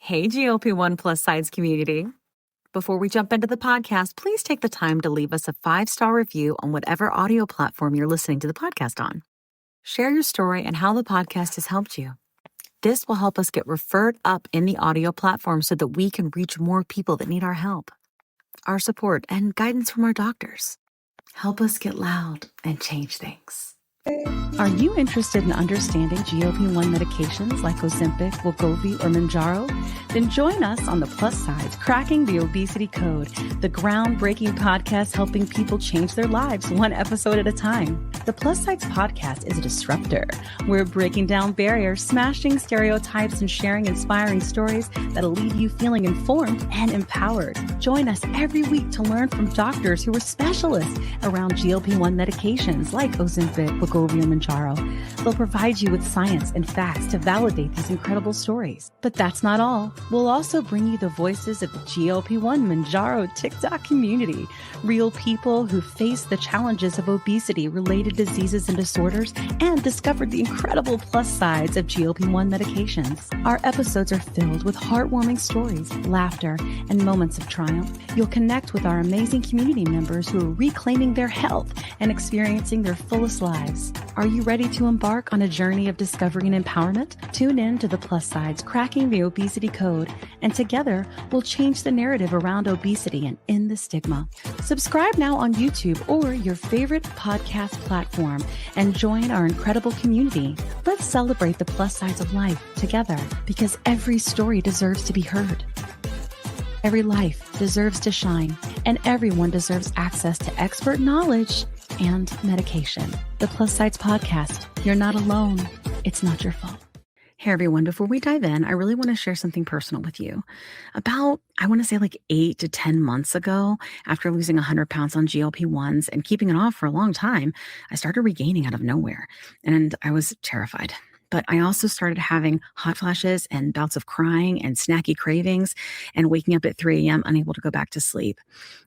Hey, GLP-1 plus sides community. Before we jump into the podcast, please take the time to leave us a 5-star review on whatever audio platform you're listening to the podcast on. Share your story and how the podcast has helped you. This will help us get referred up in the audio platform so that we can reach more people that need our help, our support, and guidance from our doctors. Help us get loud and change things. Are you interested in understanding GLP-1 medications like Ozempic, wegovy, or Mounjaro? Then join us on the Plus Sides Cracking the Obesity Code, the groundbreaking podcast helping people change their lives one episode at a time. The Plus Sides podcast is a disruptor. We're breaking down barriers, smashing stereotypes, and sharing inspiring stories that'll leave you feeling informed and empowered. Join us every week to learn from doctors who are specialists around GLP-1 medications like Ozempic, wegovy, and Mounjaro. They'll provide you with science and facts to validate these incredible stories. But that's not all. We'll also bring you the voices of the GLP-1 Mounjaro TikTok community, real people who face the challenges of obesity-related diseases and disorders and discovered the incredible plus sides of GLP-1 medications. Our episodes are filled with heartwarming stories, laughter, and moments of triumph. You'll connect with our amazing community members who are reclaiming their health and experiencing their fullest lives. Are you ready to embark on a journey of discovery and empowerment? Tune in to the Plus Sides Cracking the Obesity Code, and together we'll change the narrative around obesity and end the stigma. Subscribe now on YouTube or your favorite podcast platform and join our incredible community. Let's celebrate the plus sides of life together, because every story deserves to be heard. Every life deserves to shine, and everyone deserves access to expert knowledge and medication. The Plus Sides Podcast. You're not alone. It's not your fault. Hey everyone, before we dive in, I really want to share something personal with you. About, I want to say like 8 to 10 months ago, after losing 100 pounds on GLP-1s and keeping it off for a long time, I started regaining out of nowhere, and I was terrified. But I also started having hot flashes and bouts of crying and snacky cravings and waking up at 3 a.m. unable to go back to sleep.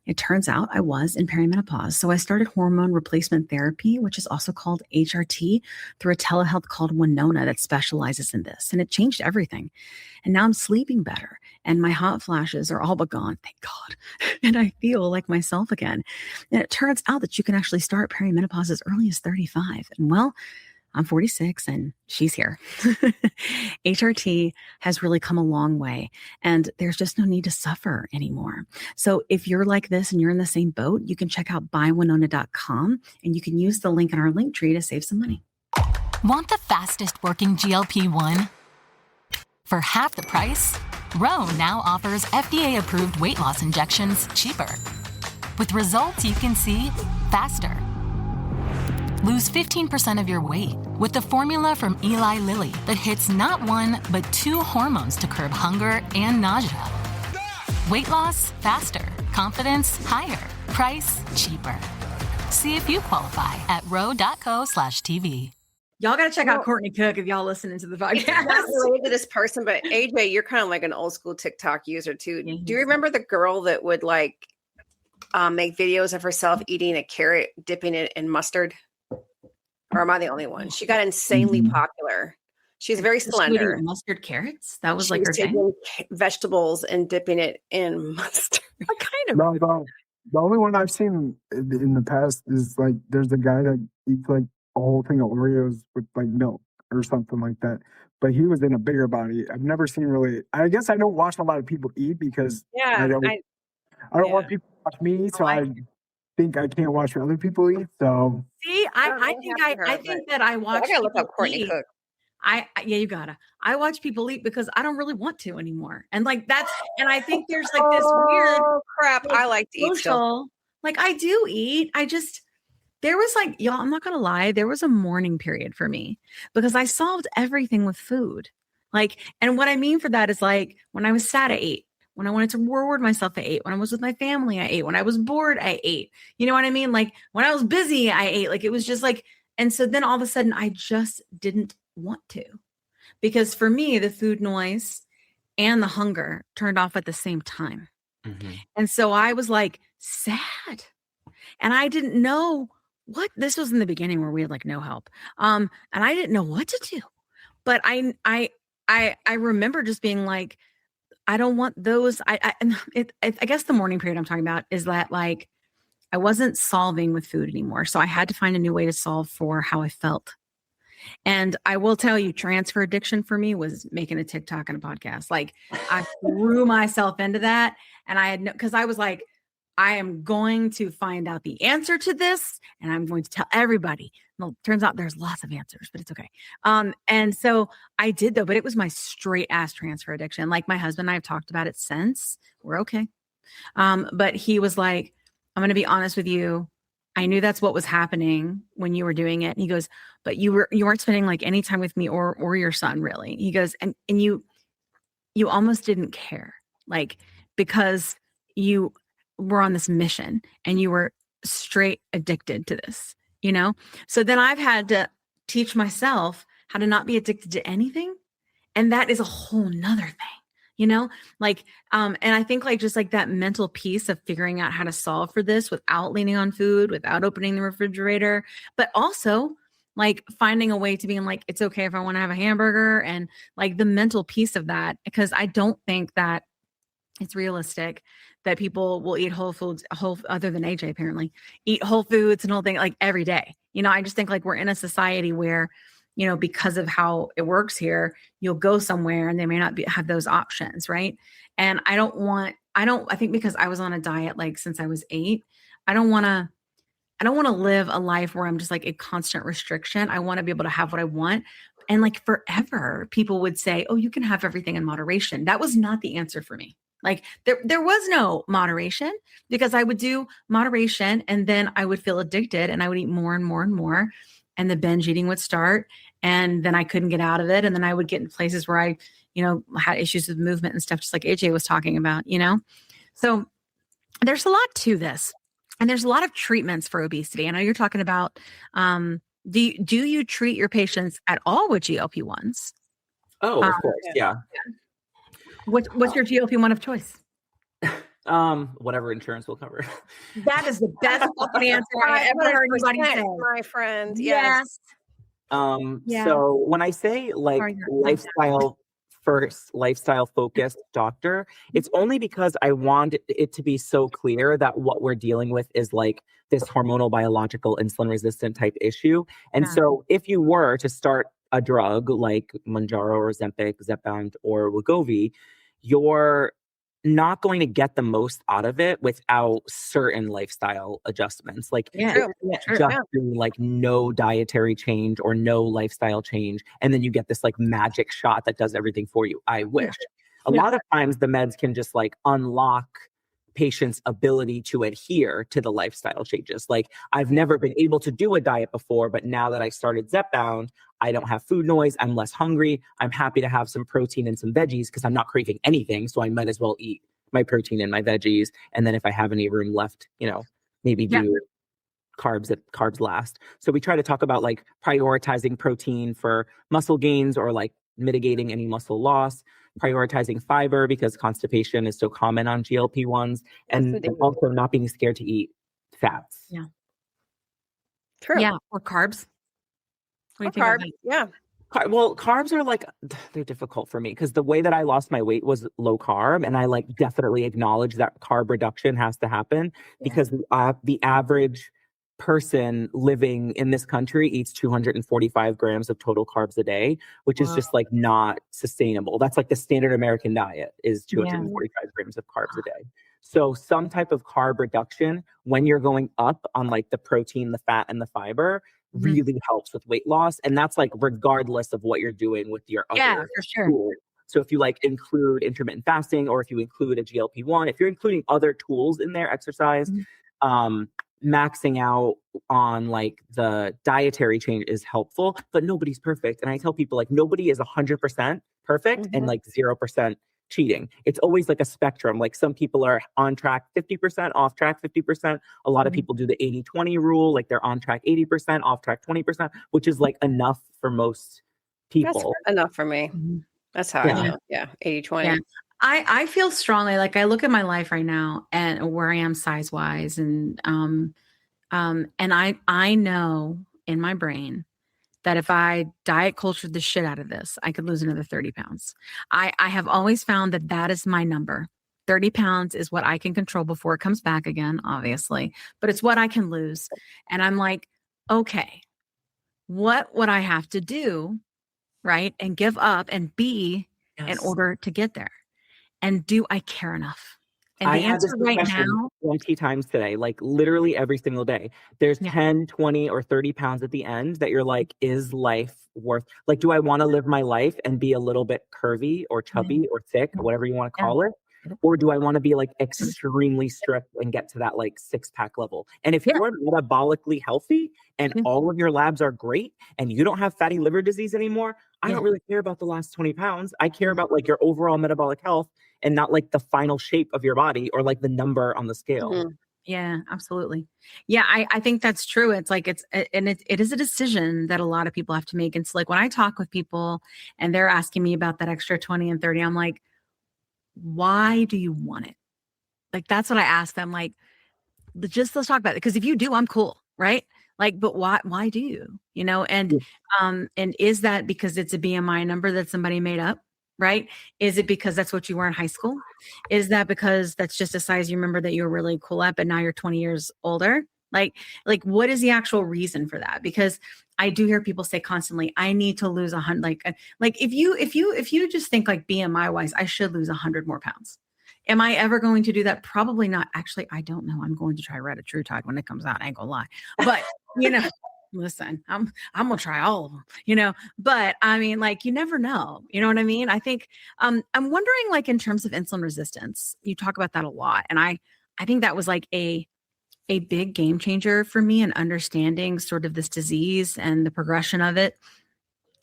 It turns out I was in perimenopause. So I started hormone replacement therapy, which is also called HRT, through a telehealth called Winona that specializes in this. And it changed everything. And now I'm sleeping better. And my hot flashes are all but gone, thank God. And I feel like myself again. And it turns out that you can actually start perimenopause as early as 35. And well, I'm 46 and she's here. HRT has really come a long way, and there's just no need to suffer anymore. So if you're like this and you're in the same boat, you can check out buywinona.com and you can use the link in our link tree to save some money. Want the fastest working GLP-1? For half the price, Ro now offers FDA-approved weight loss injections cheaper, with results you can see faster. Lose 15% of your weight with the formula from Eli Lilly that hits not one, but 2 hormones to curb hunger and nausea. Weight loss faster, confidence higher, price cheaper. See if you qualify at ro.co/TV. Y'all got to check out Courtney Cook if y'all listening to the podcast. I'm not related to this person, but AJ, you're kind of like an old school TikTok user too. Mm-hmm. Do you remember the girl that would like make videos of herself eating a carrot, dipping it in mustard? Or am I the only one? She got insanely popular. She's very slender. Mustard carrots? That was like her taking thing? Vegetables and dipping it in mustard. What kind of? No, the only one I've seen in the past is like there's a guy that eats like a whole thing of Oreos with like milk or something like that. But he was in a bigger body. I've never seen really. I guess I don't watch a lot of people eat because I don't want people to watch me eat. So I think I can't watch other people eat. So see, I think that I watch. I gotta look up Courtney Cook. You gotta. I watch people eat because I don't really want to anymore, and like that's. And I think there's like this weird crap. I like to eat still. Like I do eat. There was like, y'all, I'm not gonna lie, there was a mourning period for me because I solved everything with food. Like, and what I mean for that is like when I was sad, I ate. When I wanted to reward myself, I ate. When I was with my family, I ate. When I was bored, I ate. You know what I mean? Like when I was busy, I ate. Like it was just like, and so then all of a sudden I just didn't want to, because for me, the food noise and the hunger turned off at the same time. Mm-hmm. And so I was like sad, and I didn't know what, this was in the beginning where we had like no help. And I didn't know what to do, but I remember just being like, I don't want those. I guess the mourning period I'm talking about is that like I wasn't solving with food anymore. So I had to find a new way to solve for how I felt. And I will tell you, transfer addiction for me was making a TikTok and a podcast. Like I threw myself into that. And I had because I was like, I am going to find out the answer to this and I'm going to tell everybody. Well, turns out there's lots of answers, but it's okay. And so I did though, but it was my straight ass transfer addiction. Like my husband and I have talked about it since. We're okay. But he was like, I'm going to be honest with you. I knew that's what was happening when you were doing it. And he goes, but you weren't spending like any time with me or your son really. He goes, and you almost didn't care, like, because you were on this mission and you were straight addicted to this, you know? So then I've had to teach myself how to not be addicted to anything. And that is a whole nother thing. You know, like, and I think like just like that mental piece of figuring out how to solve for this without leaning on food, without opening the refrigerator, but also like finding a way to being like, it's okay if I want to have a hamburger and like the mental piece of that, because I don't think that it's realistic that people will eat whole foods, other than AJ apparently, eat whole foods and whole thing like every day. You know, I just think like we're in a society where, you know, because of how it works here, you'll go somewhere and they may not have those options. Right. And I think because I was on a diet, like since I was 8, I don't want to live a life where I'm just like a constant restriction. I want to be able to have what I want. And like forever, people would say, oh, you can have everything in moderation. That was not the answer for me. Like there was no moderation, because I would do moderation and then I would feel addicted and I would eat more and more and more. And the binge eating would start and then I couldn't get out of it. And then I would get in places where I, you know, had issues with movement and stuff, just like AJ was talking about, you know? So there's a lot to this and there's a lot of treatments for obesity. I know you're talking about, do you treat your patients at all with GLP-1s? Oh, of course. Yeah. What's your GLP-1 of choice? Whatever insurance will cover. That is the best fucking answer I ever heard anybody say. My friend. Yes. So when I say like lifestyle focused doctor, it's only because I want it to be so clear that what we're dealing with is like this hormonal biological insulin resistant type issue. And so if you were to start a drug like Mounjaro or Ozempic, zepbound or wegovy, you're not going to get the most out of it without certain lifestyle adjustments. Like like no dietary change or no lifestyle change. And then you get this like magic shot that does everything for you. I wish. A lot of times the meds can just like unlock patients' ability to adhere to the lifestyle changes. Like I've never been able to do a diet before, but now that I started zepbound, I don't have food noise. I'm less hungry. I'm happy to have some protein and some veggies because I'm not craving anything. So I might as well eat my protein and my veggies. And then if I have any room left, you know, maybe do carbs last. So we try to talk about like prioritizing protein for muscle gains or like mitigating any muscle loss, prioritizing fiber because constipation is so common on GLP-1s, and also not being scared to eat fats. Yeah. True. Yeah. Or carbs. Or carbs. Yeah. Well, carbs are like, they're difficult for me because the way that I lost my weight was low carb. And I like definitely acknowledge that carb reduction has to happen because the average person living in this country eats 245 grams of total carbs a day, which is just like not sustainable. That's like the standard American diet is 245 grams of carbs a day. So some type of carb reduction when you're going up on like the protein, the fat, and the fiber really helps with weight loss. And that's like regardless of what you're doing with your other for sure. tools. So if you like include intermittent fasting or if you include a GLP-1, if you're including other tools in there, exercise, maxing out on like the dietary change is helpful, but nobody's perfect. And I tell people like nobody is 100% perfect and like 0% cheating. It's always like a spectrum. Like some people are on track 50%, off track 50%. A lot of people do the 80-20 rule. Like they're on track 80%, off track 20%, which is like enough for most people. That's enough for me. That's how I feel. Yeah. 80-20. Yeah. I feel strongly, like I look at my life right now and where I am size wise and I know in my brain that if I diet cultured the shit out of this, I could lose another 30 pounds. I have always found that that is my number. 30 pounds is what I can control before it comes back again, obviously, but it's what I can lose. And I'm like, okay, what would I have to do, right? And give up and be in order to get there? And do I care enough? And the answer right now, 20 times today, like literally every single day, there's 10, 20, or 30 pounds at the end that you're like, is life worth, like, do I want to live my life and be a little bit curvy or chubby or thick or whatever you want to call it? Or do I want to be like extremely strict and get to that like 6-pack level? And if you're metabolically healthy and all of your labs are great and you don't have fatty liver disease anymore, I don't really care about the last 20 pounds. I care about like your overall metabolic health and not like the final shape of your body or like the number on the scale. Mm-hmm. Yeah, absolutely. Yeah, I think that's true. It's like it is a decision that a lot of people have to make. And so like when I talk with people and they're asking me about that extra 20 and 30, I'm like, why do you want it? Like, that's what I ask them. Like, let's talk about it. Because if you do, I'm cool. Right. Like, but why do you, and is that because it's a BMI number that somebody made up? Right. Is it because that's what you were in high school? Is that because that's just a size you remember that you were really cool at, but now you're 20 years older? Like what is the actual reason for that? Because I do hear people say constantly, I need to lose 100. Like if you just think like BMI wise, I should lose 100 more pounds. Am I ever going to do that? Probably not. Actually, I don't know. I'm going to try Retatrutide when it comes out. I ain't gonna lie. But listen, I'm gonna try all of them, but I mean, like, you never know, you know what I mean? I think, I'm wondering, like, in terms of insulin resistance, you talk about that a lot. And I think that was like a big game changer for me in understanding sort of this disease and the progression of it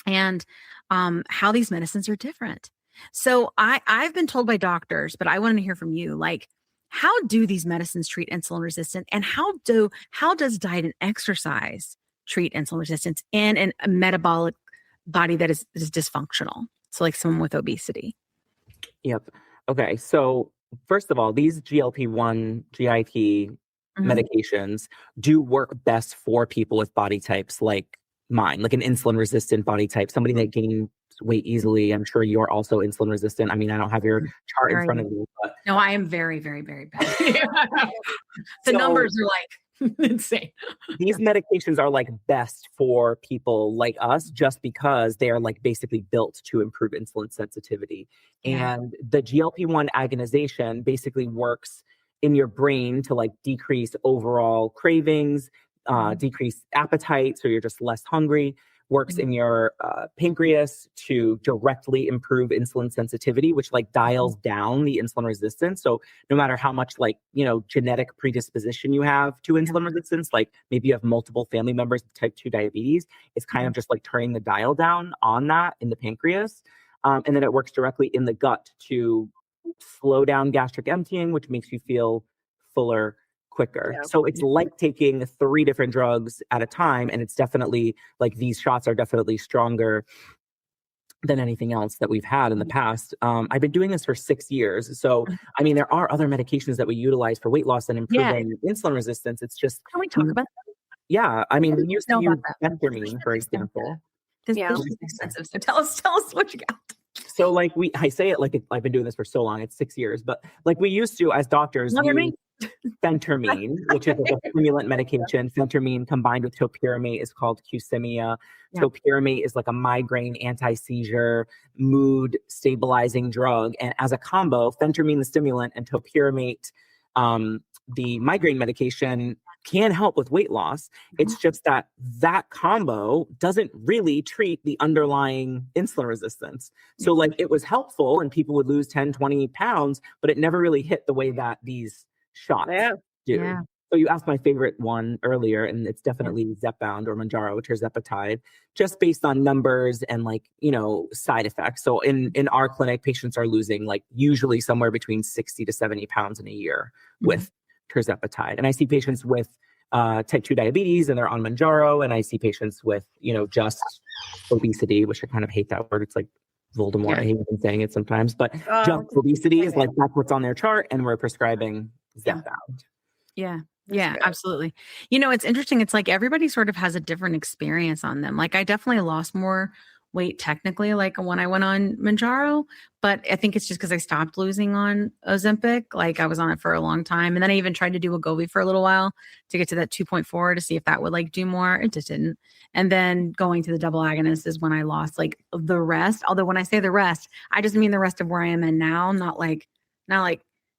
and, how these medicines are different. So I've been told by doctors, but I want to hear from you, like, how do these medicines treat insulin resistance, and how does diet and exercise treat insulin resistance in a metabolic body that is dysfunctional? So like someone with obesity. Yep. Okay. So first of all, these GLP-1, GIP medications do work best for people with body types like mine, like an insulin resistant body type, somebody that gains weight easily. I'm sure you're also insulin resistant. I mean, I don't have your chart in front of me, but no, I am very, very, very bad. The numbers are like insane. These medications are like best for people like us just because they are like basically built to improve insulin sensitivity. And the GLP-1 agonization basically works in your brain to like decrease overall cravings, decrease appetite, so you're just less hungry, works in your pancreas to directly improve insulin sensitivity, which like dials down the insulin resistance. So no matter how much like, genetic predisposition you have to insulin resistance, like maybe you have multiple family members with type 2 diabetes, it's kind of just like turning the dial down on that in the pancreas. And then it works directly in the gut to slow down gastric emptying, which makes you feel fuller quicker. Yeah. So it's like taking 3 different drugs at a time. And it's definitely like these shots are definitely stronger than anything else that we've had in the past. I've been doing this for 6 years. So, I mean, there are other medications that we utilize for weight loss and improving insulin resistance. It's just, can we talk about that? Yeah. I mean, we used to use phentermine, for example. This is expensive. So tell us what you got. So like I say it like I've been doing this for so long, it's 6 years, but like we used to, as doctors, use phentermine, which is like a stimulant medication. Phentermine combined with topiramate is called Qsymia. Topiramate is like a migraine, anti-seizure, mood stabilizing drug. And as a combo, phentermine, the stimulant, and topiramate, the migraine medication, can help with weight loss. It's just that combo doesn't really treat the underlying insulin resistance. So like it was helpful and people would lose 10, 20 pounds, but it never really hit the way that these shots do. Yeah. So you asked my favorite one earlier, and it's definitely zepbound or Mounjaro, tirzepatide, just based on numbers and like, side effects. So in our clinic, patients are losing like usually somewhere between 60 to 70 pounds in a year with tirzepatide. And I see patients with type 2 diabetes and they're on Mounjaro. And I see patients with, just obesity, which I kind of hate that word. It's like Voldemort. I hate even saying it sometimes, but just obesity is like, that's what's on their chart. And we're prescribing zepbound. Yeah. Yeah, absolutely. You know, it's interesting. It's like everybody sort of has a different experience on them. Like I definitely lost more weight technically, like when I went on Mounjaro, but I think it's just because I stopped losing on Ozempic. Like I was on it for a long time. And then I even tried to do a wegovy for a little while to get to that 2.4 to see if that would like do more. It just didn't. And then going to the double agonist is when I lost like the rest. Although when I say the rest, I just mean the rest of where I am in now, not like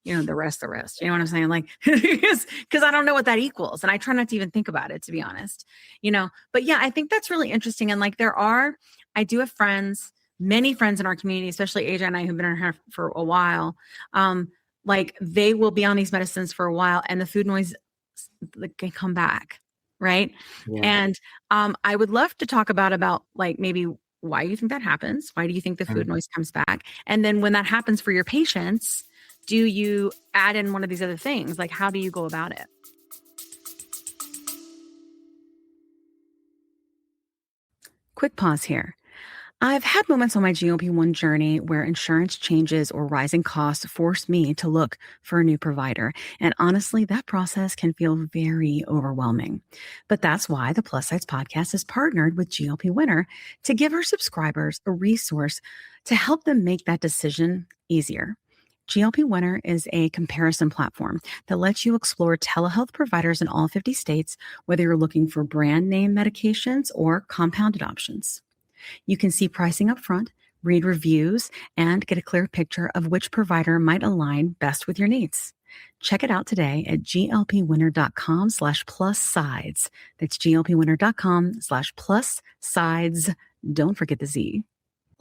you know, the rest. You know what I'm saying? Like, because I don't know what that equals. And I try not to even think about it, to be honest, you know, but yeah, I think that's really interesting. And like, I do have friends, many friends in our community, especially AJ and I, who've been on here for a while. Like they will be on these medicines for a while and the food noise can come back. Right. Yeah. And, I would love to talk about like maybe why you think that happens. Why do you think the food noise comes back? And then when that happens for your patients, do you add in one of these other things? Like, how do you go about it? Quick pause here. I've had moments on my GLP-1 journey where insurance changes or rising costs force me to look for a new provider. And honestly, that process can feel very overwhelming. But that's why the Plus Size Podcast is partnered with GLP Winner to give our subscribers a resource to help them make that decision easier. GLP Winner is a comparison platform that lets you explore telehealth providers in all 50 states, whether you're looking for brand name medications or compounded options. You can see pricing up front, read reviews, and get a clear picture of which provider might align best with your needs. Check it out today at glpwinner.com/plus-sides. That's glpwinner.com/plus-sides. Don't forget the Z.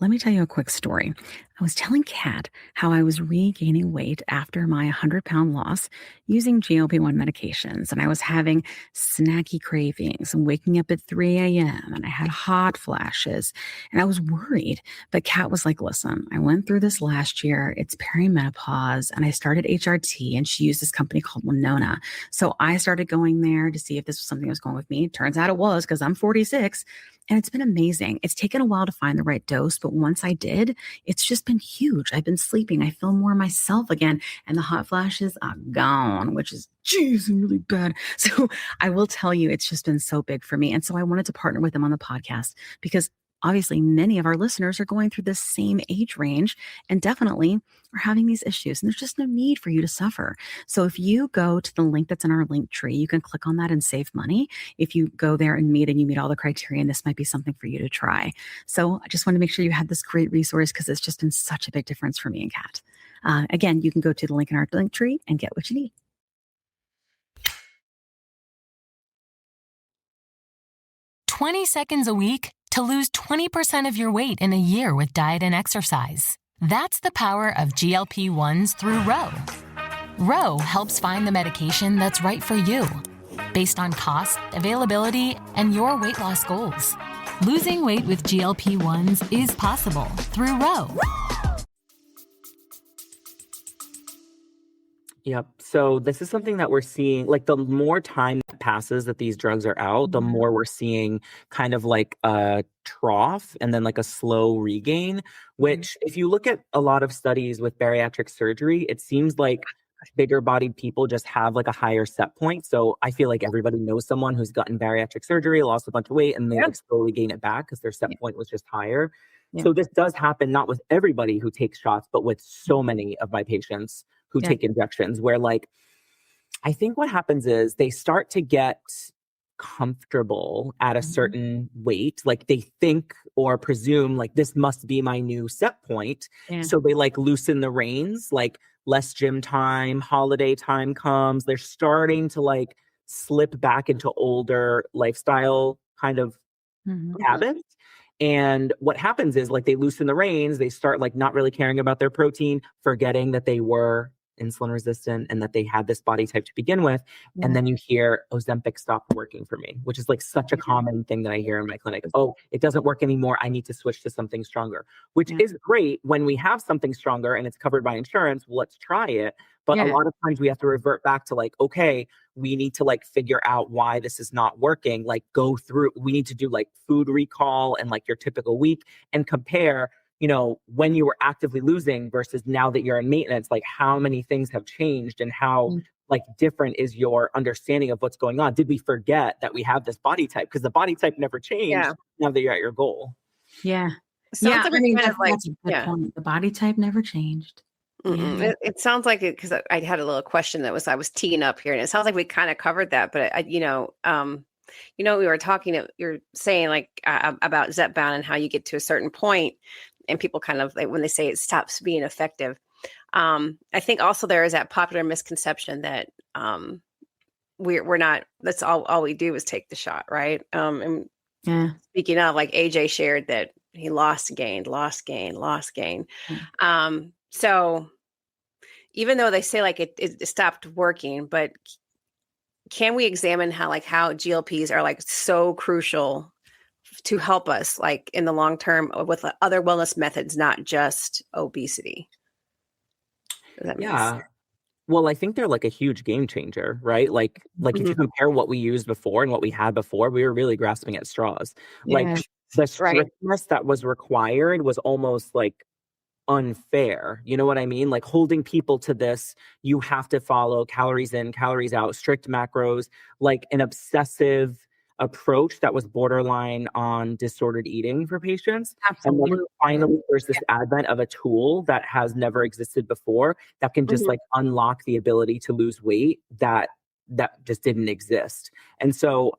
Let me tell you a quick story. I was telling Kat how I was regaining weight after my 100-pound loss using GLP-1 medications, and I was having snacky cravings and waking up at 3 a.m., and I had hot flashes, and I was worried. But Kat was like, listen, I went through this last year. It's perimenopause, and I started HRT, and she used this company called Winona. So I started going there to see if this was something that was going with me. Turns out it was because I'm 46. And it's been amazing. It's taken a while to find the right dose, but once I did, it's just been huge. I've been sleeping. I feel more myself again. And the hot flashes are gone, which is, geez, really bad. So I will tell you, it's just been so big for me. And so I wanted to partner with them on the podcast because obviously many of our listeners are going through this same age range and definitely are having these issues. And there's just no need for you to suffer. So if you go to the link that's in our link tree, you can click on that and save money. If you go there and you meet all the criteria, and this might be something for you to try. So I just want to make sure you have this great resource because it's just been such a big difference for me and Kat. Again, you can go to the link in our link tree and get what you need. "20 seconds a week to lose 20% of your weight in a year with diet and exercise." That's the power of GLP-1s through Ro. Ro helps find the medication that's right for you, based on cost, availability, and your weight loss goals. Losing weight with GLP-1s is possible through Ro. Yep. So this is something that we're seeing, like the more time that passes that these drugs are out, the more we're seeing kind of like a trough and then like a slow regain, which if you look at a lot of studies with bariatric surgery, it seems like bigger bodied people just have like a higher set point. So I feel like everybody knows someone who's gotten bariatric surgery, lost a bunch of weight, and they like slowly gain it back because their set point was just higher. So this does happen not with everybody who takes shots, but with so many of my patients who take injections where like, I think what happens is they start to get comfortable at a certain weight. Like they think or presume like this must be my new set point. So they like loosen the reins, like less gym time, holiday time comes. They're starting to like slip back into older lifestyle kind of habits. And what happens is like they loosen the reins, they start like not really caring about their protein, forgetting that they were insulin resistant and that they had this body type to begin with. And then you hear Ozempic stopped working for me, which is like such a common thing that I hear in my clinic. Oh, it doesn't work anymore. I need to switch to something stronger, which is great when we have something stronger and it's covered by insurance. Well, let's try it. But a lot of times we have to revert back to like, okay, we need to like figure out why this is not working. Like go through, we need to do like food recall and like your typical week and compare when you were actively losing versus now that you're in maintenance, like how many things have changed and how like different is your understanding of what's going on? Did we forget that we have this body type? Because the body type never changed now that you're at your goal. Yeah. Sounds like we're kind of like, that's a good point. The body type never changed. Yeah. It sounds like it, because I had a little question I was teeing up here, and it sounds like we kind of covered that, but we were talking, you're saying like about zepbound and how you get to a certain point and people kind of like when they say it stops being effective. I think also there is that popular misconception that we're not, that's all we do is take the shot, right? And speaking of, like AJ shared that he lost gain. So even though they say like it stopped working, but can we examine how GLPs are like so crucial to help us like in the long term with other wellness methods, not just obesity? Does that make sense? Well, I think they're like a huge game changer, right? Like if you compare what we used before and what we had before, we were really grasping at straws. Like the strictness that was required was almost like unfair. You know what I mean? Like holding people to this, you have to follow calories in, calories out, strict macros, like an obsessive approach that was borderline on disordered eating for patients. Absolutely. And like finally there's this advent of a tool that has never existed before that can just like unlock the ability to lose weight that just didn't exist. And so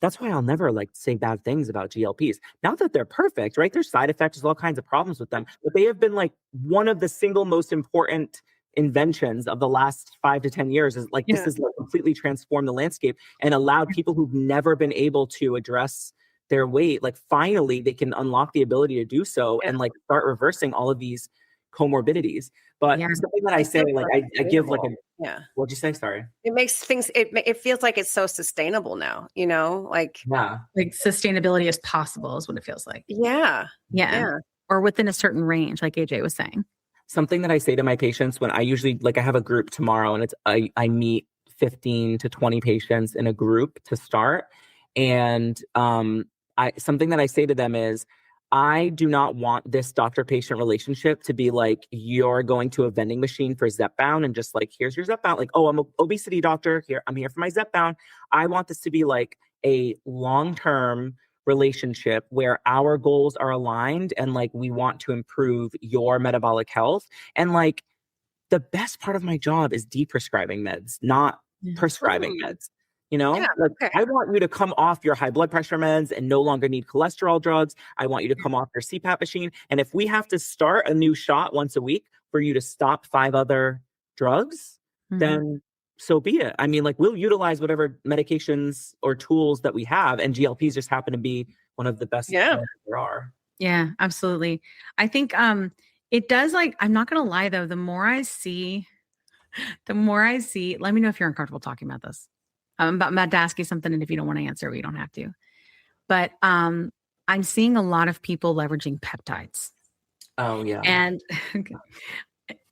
that's why I'll never like say bad things about GLPs. Not that they're perfect, right? There's side effects, there's all kinds of problems with them, but they have been like one of the single most important inventions of the last 5 to 10 years. Is like this has like completely transformed the landscape and allowed people who've never been able to address their weight, like finally they can unlock the ability to do so and like start reversing all of these comorbidities. But something that I say, like I give like what'd you say? Sorry. It makes things, it feels like it's so sustainable now, like sustainability is possible is what it feels like. Yeah. Or within a certain range, like AJ was saying. Something that I say to my patients when I usually like I have a group tomorrow and it's I meet 15 to 20 patients in a group to start. And something that I say to them is I do not want this doctor-patient relationship to be like you're going to a vending machine for zepbound and just like here's your zepbound, like, oh, I'm an obesity doctor, I'm here for my zepbound. I want this to be like a long-term relationship where our goals are aligned and like we want to improve your metabolic health. And like the best part of my job is de-prescribing meds, not prescribing meds. I want you to come off your high blood pressure meds and no longer need cholesterol drugs. I want you to come off your CPAP machine. And if we have to start a new shot once a week for you to stop 5 other drugs, then so be it. I mean, like we'll utilize whatever medications or tools that we have, and GLPs just happen to be one of the best there are. Yeah, absolutely. I think it does, like, I'm not gonna lie though, the more I see, let me know if you're uncomfortable talking about this. I'm about to ask you something, and if you don't want to answer, we don't have to. But I'm seeing a lot of people leveraging peptides. Oh yeah. And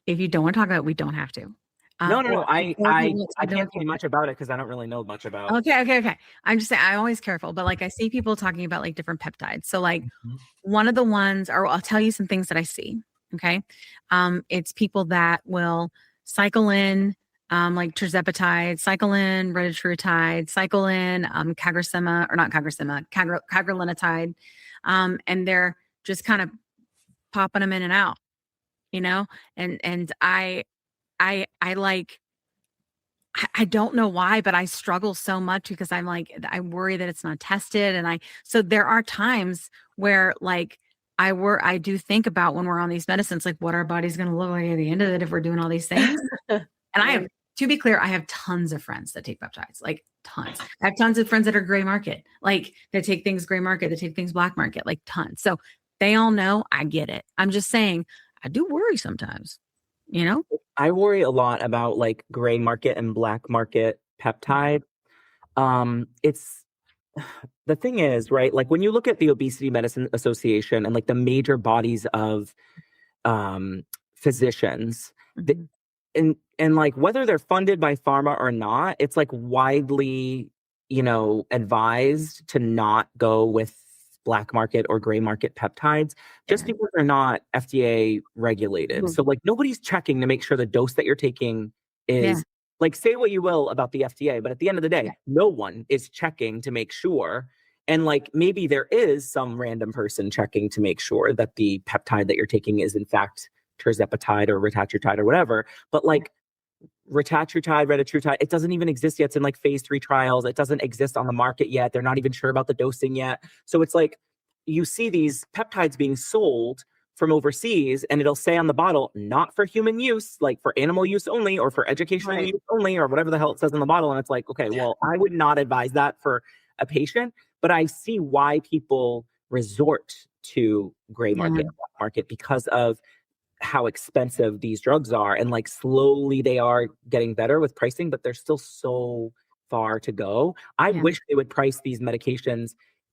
if you don't want to talk about it, we don't have to. No. I can't say much about it because I don't really know much about. Okay. I'm just saying I'm always careful, but like I see people talking about like different peptides. So like one of the ones, or I'll tell you some things that I see. Okay, it's people that will cycle in like tirzepatide, cycle in retatrutide, cycle in cagrilintide, and they're just kind of popping them in and out, and I don't know why, but I struggle so much because I'm like, I worry that it's not tested. So there are times where like I do think about when we're on these medicines, like what our body's going to look like at the end of it if we're doing all these things. And to be clear, I have tons of friends that take peptides, like tons. I have tons of friends that are gray market, like that take things gray market, that take things black market, like tons. So they all know I get it. I'm just saying I do worry sometimes, I worry a lot about like gray market and black market peptide. It's the thing is, right? Like when you look at the Obesity Medicine Association and like the major bodies of physicians, and like whether they're funded by pharma or not, it's like widely, advised to not go with black market or gray market peptides just because they're not FDA regulated. So like nobody's checking to make sure the dose that you're taking is like, say what you will about the FDA, but at the end of the day, no one is checking to make sure. And like maybe there is some random person checking to make sure that the peptide that you're taking is in fact tirzepatide or retatrutide or whatever. But like retatrutide, it doesn't even exist yet. It's in like phase 3 trials. It doesn't exist on the market yet. They're not even sure about the dosing yet. So it's like you see these peptides being sold from overseas and it'll say on the bottle, not for human use, like for animal use only or for educational use only or whatever the hell it says on the bottle. And it's like, okay, well, I would not advise that for a patient, but I see why people resort to gray market, black market because of how expensive these drugs are. And like slowly they are getting better with pricing, but there's still so far to go. I wish they would price these medications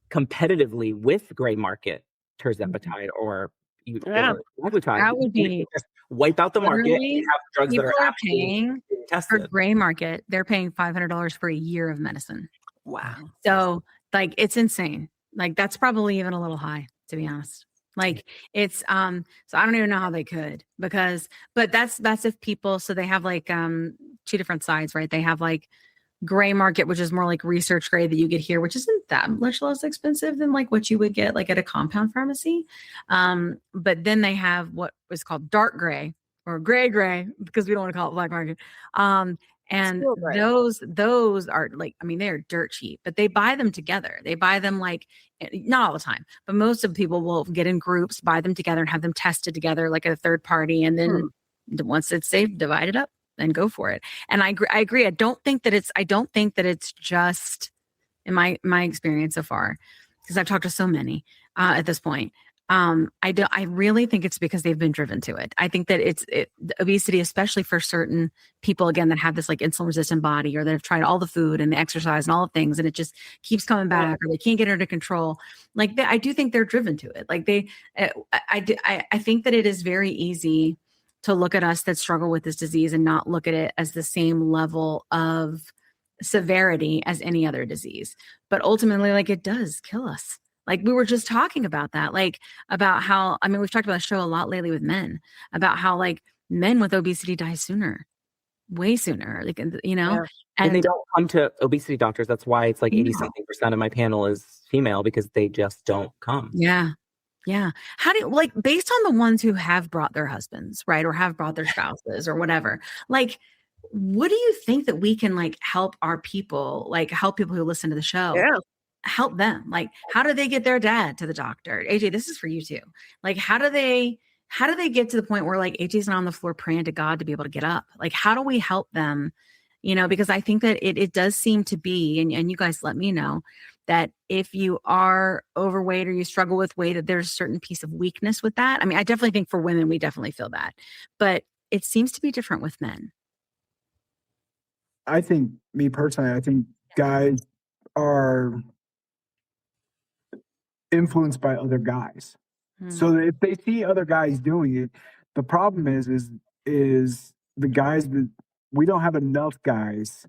competitively with gray market tirzepatide or Semaglutide. That would be just wipe out the market and have drugs that are paying tested. For gray market. They're paying $500 for a year of medicine. Wow. So like, it's insane. Like that's probably even a little high, to be honest. Like it's, so I don't even know how they could but that's if people, so they have like, 2 different sides, right? They have like gray market, which is more like research grade that you get here, which isn't that much less expensive than like what you would get like at a compound pharmacy. But then they have what was called dark gray or gray, because we don't want to call it black market. And those are like, I mean, they're dirt cheap, but they buy them together. They buy them like, not all the time, but most of the people will get in groups, buy them together and have them tested together like a third party. And then once it's safe, divide it up and go for it. And I agree. I don't think that it's just in my experience so far, because I've talked to so many at this point. I really think it's because they've been driven to it. I think that obesity, especially for certain people, again, that have this like insulin resistant body or that have tried all the food and the exercise and all the things, and it just keeps coming back or they can't get it under control. Like I do think they're driven to it. Like I think that it is very easy to look at us that struggle with this disease and not look at it as the same level of severity as any other disease. But ultimately, like it does kill us. Like we were just talking about that, like about how, I mean, we've talked about the show a lot lately with men about how like men with obesity die sooner, way sooner, like, you know, and they don't come to obesity doctors. That's why it's like 80-something% of my panel is female because they just don't come. Yeah. Yeah. How do you, like, based on the ones who have brought their husbands, right, or have brought their spouses or whatever, like, what do you think that we can like help our people, like help people who listen to the show? Help them. Like, how do they get their dad to the doctor? AJ, this is for you too. Like, how do they get to the point where like AJ's not on the floor praying to God to be able to get up? Like, how do we help them? You know, because I think that it does seem to be, and you guys let me know that if you are overweight or you struggle with weight, that there's a certain piece of weakness with that. I mean, I definitely think for women, we definitely feel that, but it seems to be different with men. I think, me personally, I think guys are influenced by other guys. So if they see other guys doing it, the problem is the guys that we don't have enough guys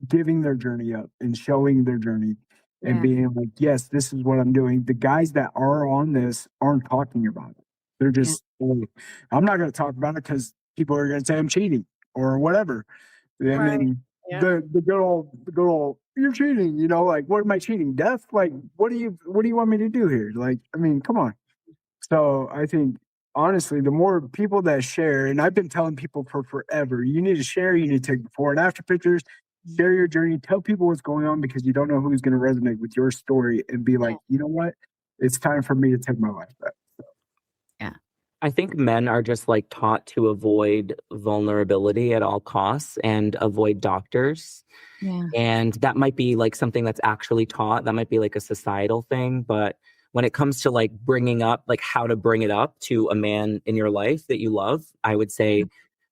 giving their journey up and showing their journey and being like, yes, this is what I'm doing. The guys that are on this aren't talking about it. They're just, I'm not going to talk about it because people are going to say I'm cheating or whatever. I mean, the good old, you're cheating, you know, like, what am I cheating? Death? Like, what do you want me to do here? Like, I mean, come on. So I think, honestly, the more people that share, and I've been telling people for forever, you need to share, you need to take before and after pictures, share your journey, tell people what's going on, because you don't know who's going to resonate with your story and be like, you know what? It's time for me to take my life back. I think men are just like taught to avoid vulnerability at all costs and avoid doctors. And that might be like something that's actually taught. That might be like a societal thing. But when it comes to like bringing up, like how to bring it up to a man in your life that you love, I would say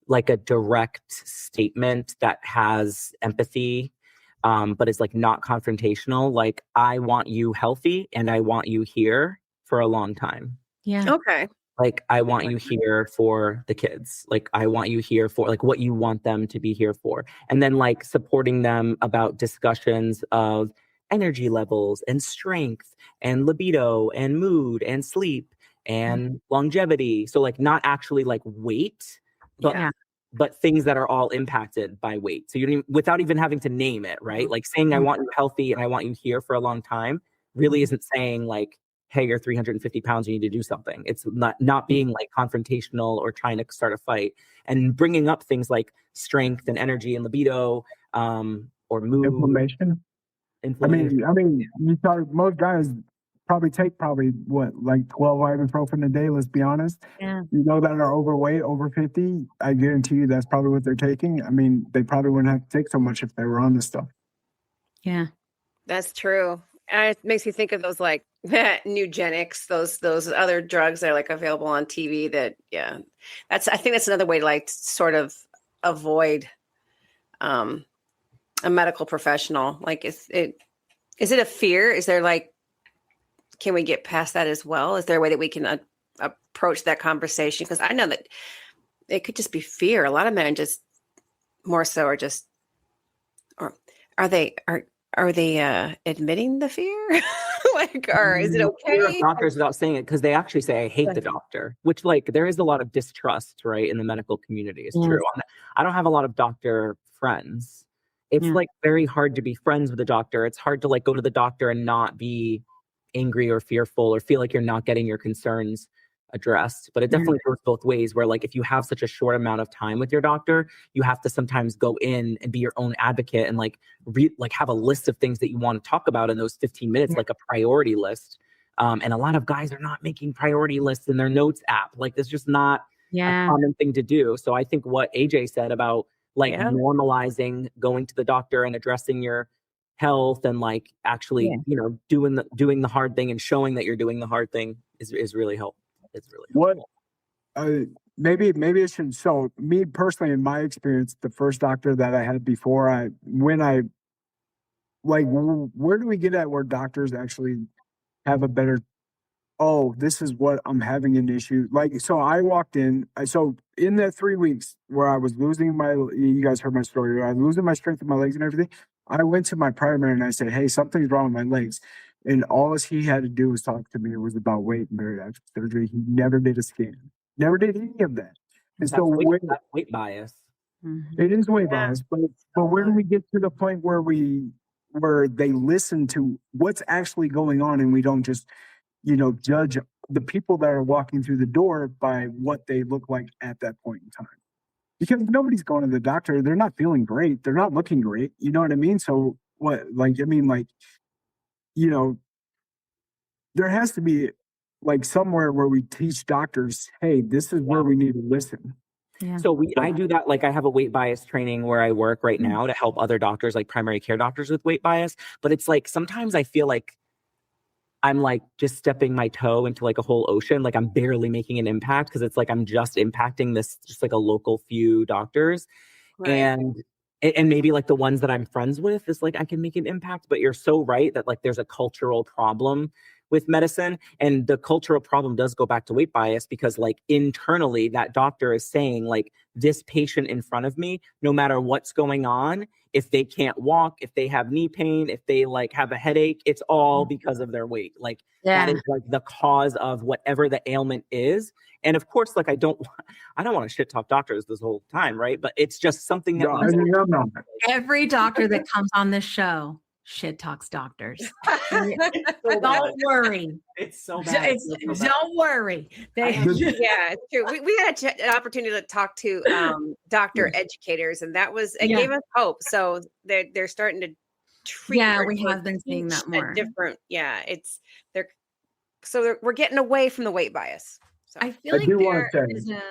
like a direct statement that has empathy, but is like not confrontational. Like, I want you healthy and I want you here for a long time. Okay. Like, I want you here for the kids. Like, I want you here for like what you want them to be here for. And then like supporting them about discussions of energy levels and strength and libido and mood and sleep and longevity. So like not actually like weight, but Yeah. but things that are all impacted by weight. So you don't even, without even having to name it, right? Like saying I want you healthy and I want you here for a long time really isn't saying like, hey, you're 350 pounds, you need to do something. It's not being like confrontational or trying to start a fight, and bringing up things like strength and energy and libido, or mood. Inflammation. I mean, you talk, most guys take what, like 12 ibuprofen a day, let's be honest. Yeah. You know, that are overweight, over 50, I guarantee you that's probably what they're taking. I mean, they probably wouldn't have to take so much if they were on this stuff. Yeah. That's true. And it makes me think of those like Nugenics, those other drugs that are like available on TV that, yeah, I think that's another way to like sort of avoid a medical professional. Like, is it a fear? Is there like, can we get past that as well? Is there a way that we can approach that conversation? Because I know that it could just be fear. A lot of men just more so are just, or are they admitting the fear? Like, or is it okay? Doctors without saying it, because they actually say, I hate the doctor, which like there is a lot of distrust, right, in the medical community. It's true. I don't have a lot of doctor friends. It's like very hard to be friends with a doctor. It's hard to like go to the doctor and not be angry or fearful or feel like you're not getting your concerns addressed. But it definitely goes both ways, where like if you have such a short amount of time with your doctor, you have to sometimes go in and be your own advocate and like have a list of things that you want to talk about in those 15 minutes, like a priority list. And a lot of guys are not making priority lists in their notes app. Like it's just not a common thing to do. So I think what AJ said about like normalizing going to the doctor and addressing your health and like actually, you know, doing the hard thing and showing that you're doing the hard thing is really helpful. It's really helpful. What maybe it should. So me personally, in my experience, the first doctor that I had before where do we get at where doctors actually have a better, this is what I'm having an issue. Like, so I walked in, so in that 3 weeks where I was losing you guys heard my story, I was losing my strength in my legs and everything. I went to my primary and I said, hey, something's wrong with my legs. And all he had to do was talk to me. It was about weight and bariatric surgery. He never did a scan, never did any of that. And that's weight bias. It is weight bias, but where do we get to the point where they listen to what's actually going on, and we don't just, you know, judge the people that are walking through the door by what they look like at that point in time? Because nobody's going to the doctor. They're not feeling great. They're not looking great. You know what I mean? So you know, there has to be like somewhere where we teach doctors, hey, this is where we need to listen. Yeah. So I do that. Like I have a weight bias training where I work right now to help other doctors, like primary care doctors with weight bias. But it's like, sometimes I feel like I'm like just stepping my toe into like a whole ocean. Like I'm barely making an impact, because it's like I'm just impacting this, just like a local few doctors. Right. And maybe like the ones that I'm friends with is like I can make an impact. But you're so right that like there's a cultural problem with medicine, and the cultural problem does go back to weight bias, because like internally that doctor is saying like, this patient in front of me, no matter what's going on, if they can't walk, if they have knee pain, if they like have a headache, it's all because of their weight. Like that is like the cause of whatever the ailment is. And of course, like I don't want to shit talk doctors this whole time, right? But it's just something that every doctor that comes on this show shit talks doctors. Don't worry. It's so bad. Don't worry. It's true. We had an opportunity to talk to doctor educators, and it gave us hope. So they're starting to treat. Yeah, we have been seeing that more. Different. Yeah, we're getting away from the weight bias. So. I feel like there is a.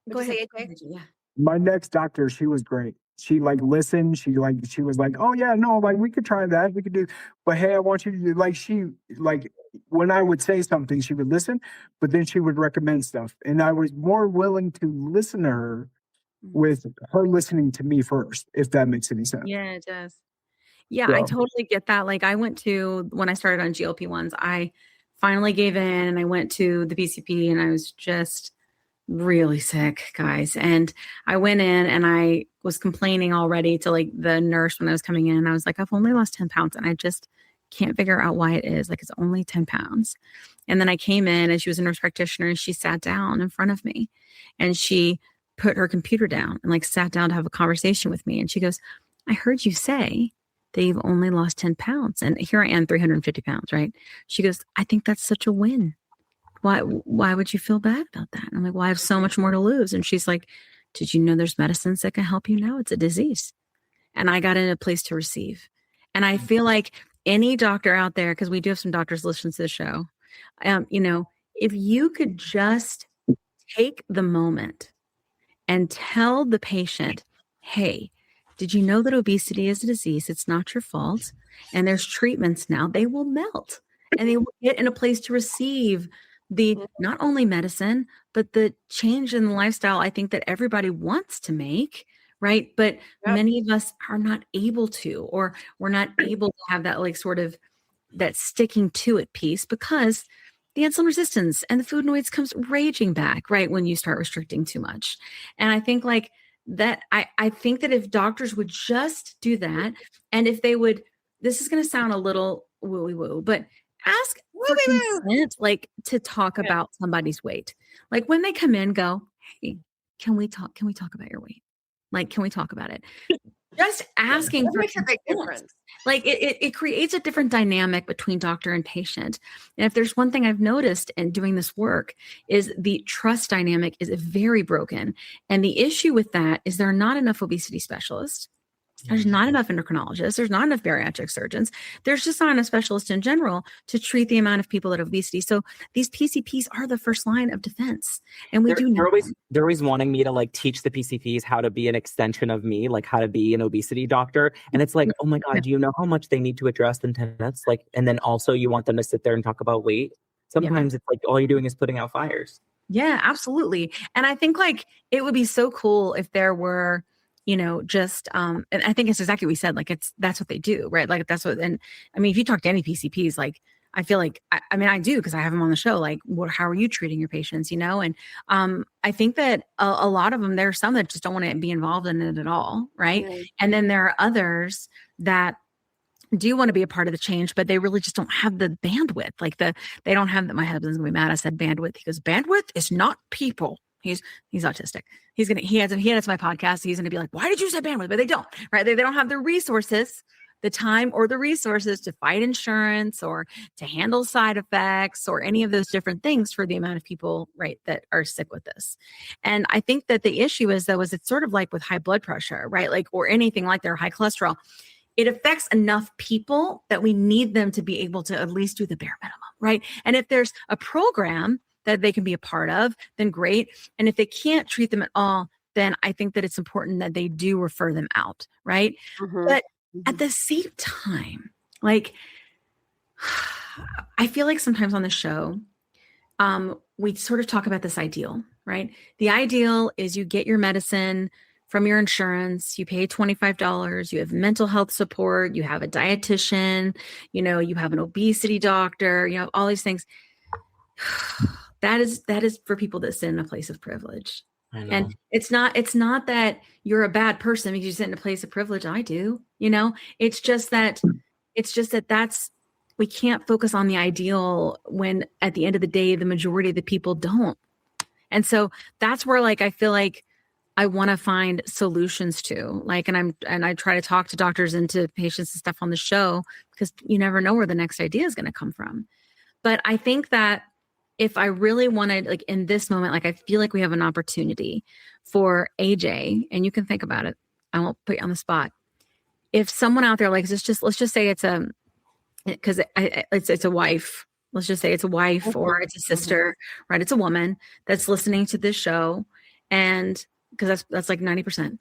Go ahead, AJ. Yeah. My next doctor, she was great. She like listened. She was like, oh yeah, no, like we could try that. We could do, but hey, I want you to do when I would say something, she would listen, but then she would recommend stuff. And I was more willing to listen to her with her listening to me first, if that makes any sense. Yeah, it does. Yeah, I totally get that. Like when I started on GLP-1s, I finally gave in and I went to the PCP, and I was just really sick, guys. And I went in and I was complaining already to like the nurse when I was coming in. I was like, I've only lost 10 pounds and I just Can't figure out why it is. Like, it's only 10 pounds. And then I came in and she was a nurse practitioner and she sat down in front of me and she put her computer down and like sat down to have a conversation with me. And she goes, I heard you say that you've only lost 10 pounds. And here I am, 350 pounds, right? She goes, I think that's such a win. Why would you feel bad about that? And I'm like, well, I have so much more to lose. And she's like, did you know there's medicines that can help you now? It's a disease. And I got in a place to receive. And I feel like any doctor out there, because we do have some doctors listen to the show, if you could just take the moment and tell the patient, hey, did you know that obesity is a disease? It's not your fault. And there's treatments now. They will melt and they will get in a place to receive the not only medicine, but the change in the lifestyle I think that everybody wants to make, right? But many of us are not able to, or we're not able to have that like sort of that sticking to it piece because the insulin resistance and the food noise comes raging back, right? When you start restricting too much. And I think like that, I think that if doctors would just do that, and if they would, this is going to sound a little woo-woo, but ask for consent, like to talk about somebody's weight. Like when they come in, go, hey, can we talk about your weight? Like, can we talk about it? Just asking for makes a big difference. Like it creates a different dynamic between doctor and patient. And if there's one thing I've noticed in doing this work is the trust dynamic is very broken. And the issue with that is there are not enough obesity specialists. There's not enough endocrinologists. There's not enough bariatric surgeons. There's just not enough specialists in general to treat the amount of people that have obesity. So these PCPs are the first line of defense. And they're always wanting me to like teach the PCPs how to be an extension of me, like how to be an obesity doctor. And it's like, oh my God, do you know how much they need to address in 10 minutes? Like, and then also you want them to sit there and talk about weight. Sometimes it's like all you're doing is putting out fires. Yeah, absolutely. And I think like it would be so cool if there were, just, and I think it's exactly what we said, like that's what they do, right? Like that's what, and I mean, if you talk to any PCPs, like, I feel like, I do, because I have them on the show, like, how are you treating your patients, And I think that a lot of them, there are some that just don't want to be involved in it at all, right? Mm-hmm. And then there are others that do want to be a part of the change, but they really just don't have the bandwidth. Like they don't have that. My husband's gonna be mad. I said bandwidth. He goes, bandwidth is not people. He's autistic. He has my podcast. He's going to be like, why did you say bandwidth? But they don't, right? They don't have the resources, the time or the resources to fight insurance or to handle side effects or any of those different things for the amount of people, right, that are sick with this. And I think that the issue is though, is it's sort of like with high blood pressure, right? Like, or anything like their high cholesterol. It affects enough people that we need them to be able to at least do the bare minimum, right? And if there's a program that they can be a part of, then great. And if they can't treat them at all, then I think that it's important that they do refer them out, right? Mm-hmm. But at the same time, like, I feel like sometimes on the show, we sort of talk about this ideal, right? The ideal is you get your medicine from your insurance, you pay $25, you have mental health support, you have a dietitian, you have an obesity doctor, you have all these things. That is for people that sit in a place of privilege. And it's not that you're a bad person because you sit in a place of privilege. I do, it's just that we can't focus on the ideal when at the end of the day, the majority of the people don't. And so that's where like, I feel like I want to find solutions to like, and I try to talk to doctors and to patients and stuff on the show because you never know where the next idea is going to come from. But I think that if I really wanted, like in this moment, like I feel like we have an opportunity for AJ, and you can think about it. I won't put you on the spot. If someone out there, like let's just say it's a wife. Let's just say it's a wife or it's a sister, right? It's a woman that's listening to this show, and because that's like 90%,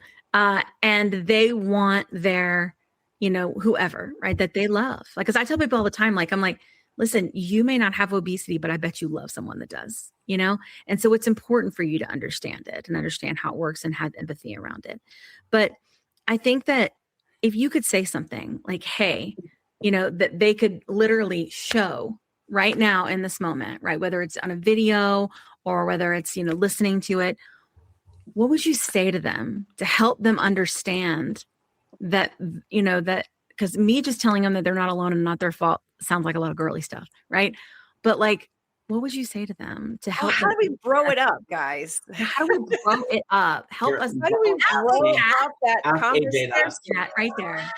and they want their, whoever, right, that they love. Like, because I tell people all the time, like I'm like, listen, you may not have obesity, but I bet you love someone that does, And so it's important for you to understand it and understand how it works and have empathy around it. But I think that if you could say something like, hey, that they could literally show right now in this moment, right? Whether it's on a video or whether it's, listening to it, what would you say to them to help them understand that, that because me just telling them that they're not alone and not their fault sounds like a lot of girly stuff, right? But like, what would you say to them to help? How do we bro it up, guys? How do we grow it up? Help us. How do we grow up that Ask AJ conversation? that. That right there.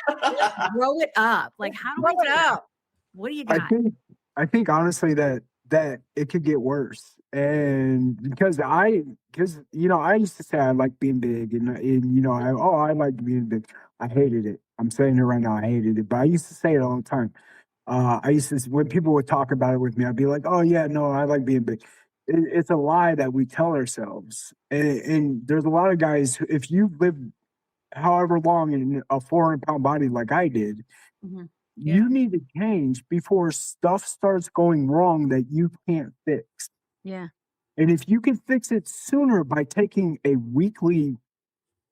Grow it up. Like, how do Grow we it do that? up. What do you got? I think honestly that it could get worse. And because I used to say I like being big and I like being big. I hated it. I'm saying it right now. I hated it, but I used to say it all the time. I used to, when people would talk about it with me, I'd be like, oh yeah, no, I like being big. It's a lie that we tell ourselves. And there's a lot of guys, if you live however long in a 400-pound body like I did, you need to change before stuff starts going wrong that you can't fix. Yeah. And if you can fix it sooner by taking a weekly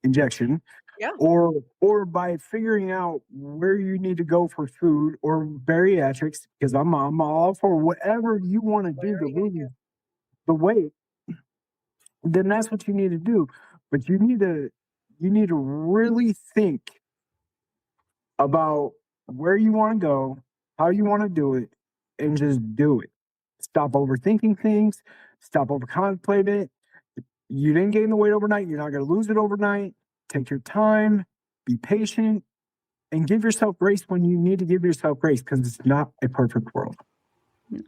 injection, or by figuring out where you need to go for food or bariatrics, because I'm all for whatever you want to do to lose the weight, then that's what you need to do. But you need to really think about where you want to go, how you want to do it, and just do it. Stop overthinking things. Stop over-contemplating it. You didn't gain the weight overnight. You're not going to lose it overnight. Take your time, be patient, and give yourself grace when you need to give yourself grace, because it's not a perfect world. No,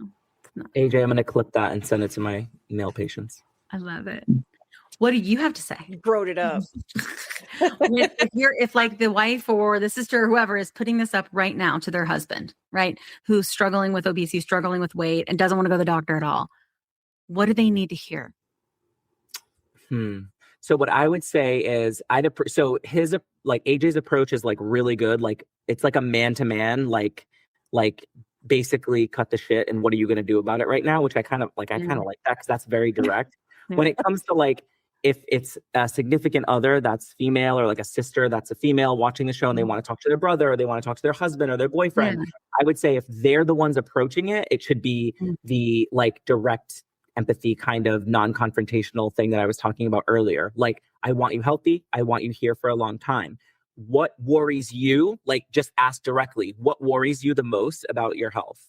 it's not. AJ, I'm going to clip that and send it to my male patients. I love it. What do you have to say? You broed it up. if like the wife or the sister or whoever is putting this up right now to their husband, right, who's struggling with obesity, struggling with weight, and doesn't want to go to the doctor at all, what do they need to hear? So what I would say is his like AJ's approach is like really good. Like it's like a man-to-man, like basically cut the shit and what are you going to do about it right now? Which I kind of like that because that's very direct. When it comes to like, if it's a significant other that's female or like a sister that's a female watching the show and they want to talk to their brother or they want to talk to their husband or their boyfriend, I would say if they're the ones approaching it, it should be the like direct empathy kind of non-confrontational thing that I was talking about earlier. Like, I want you healthy. I want you here for a long time. What worries you? Like, just ask directly, what worries you the most about your health?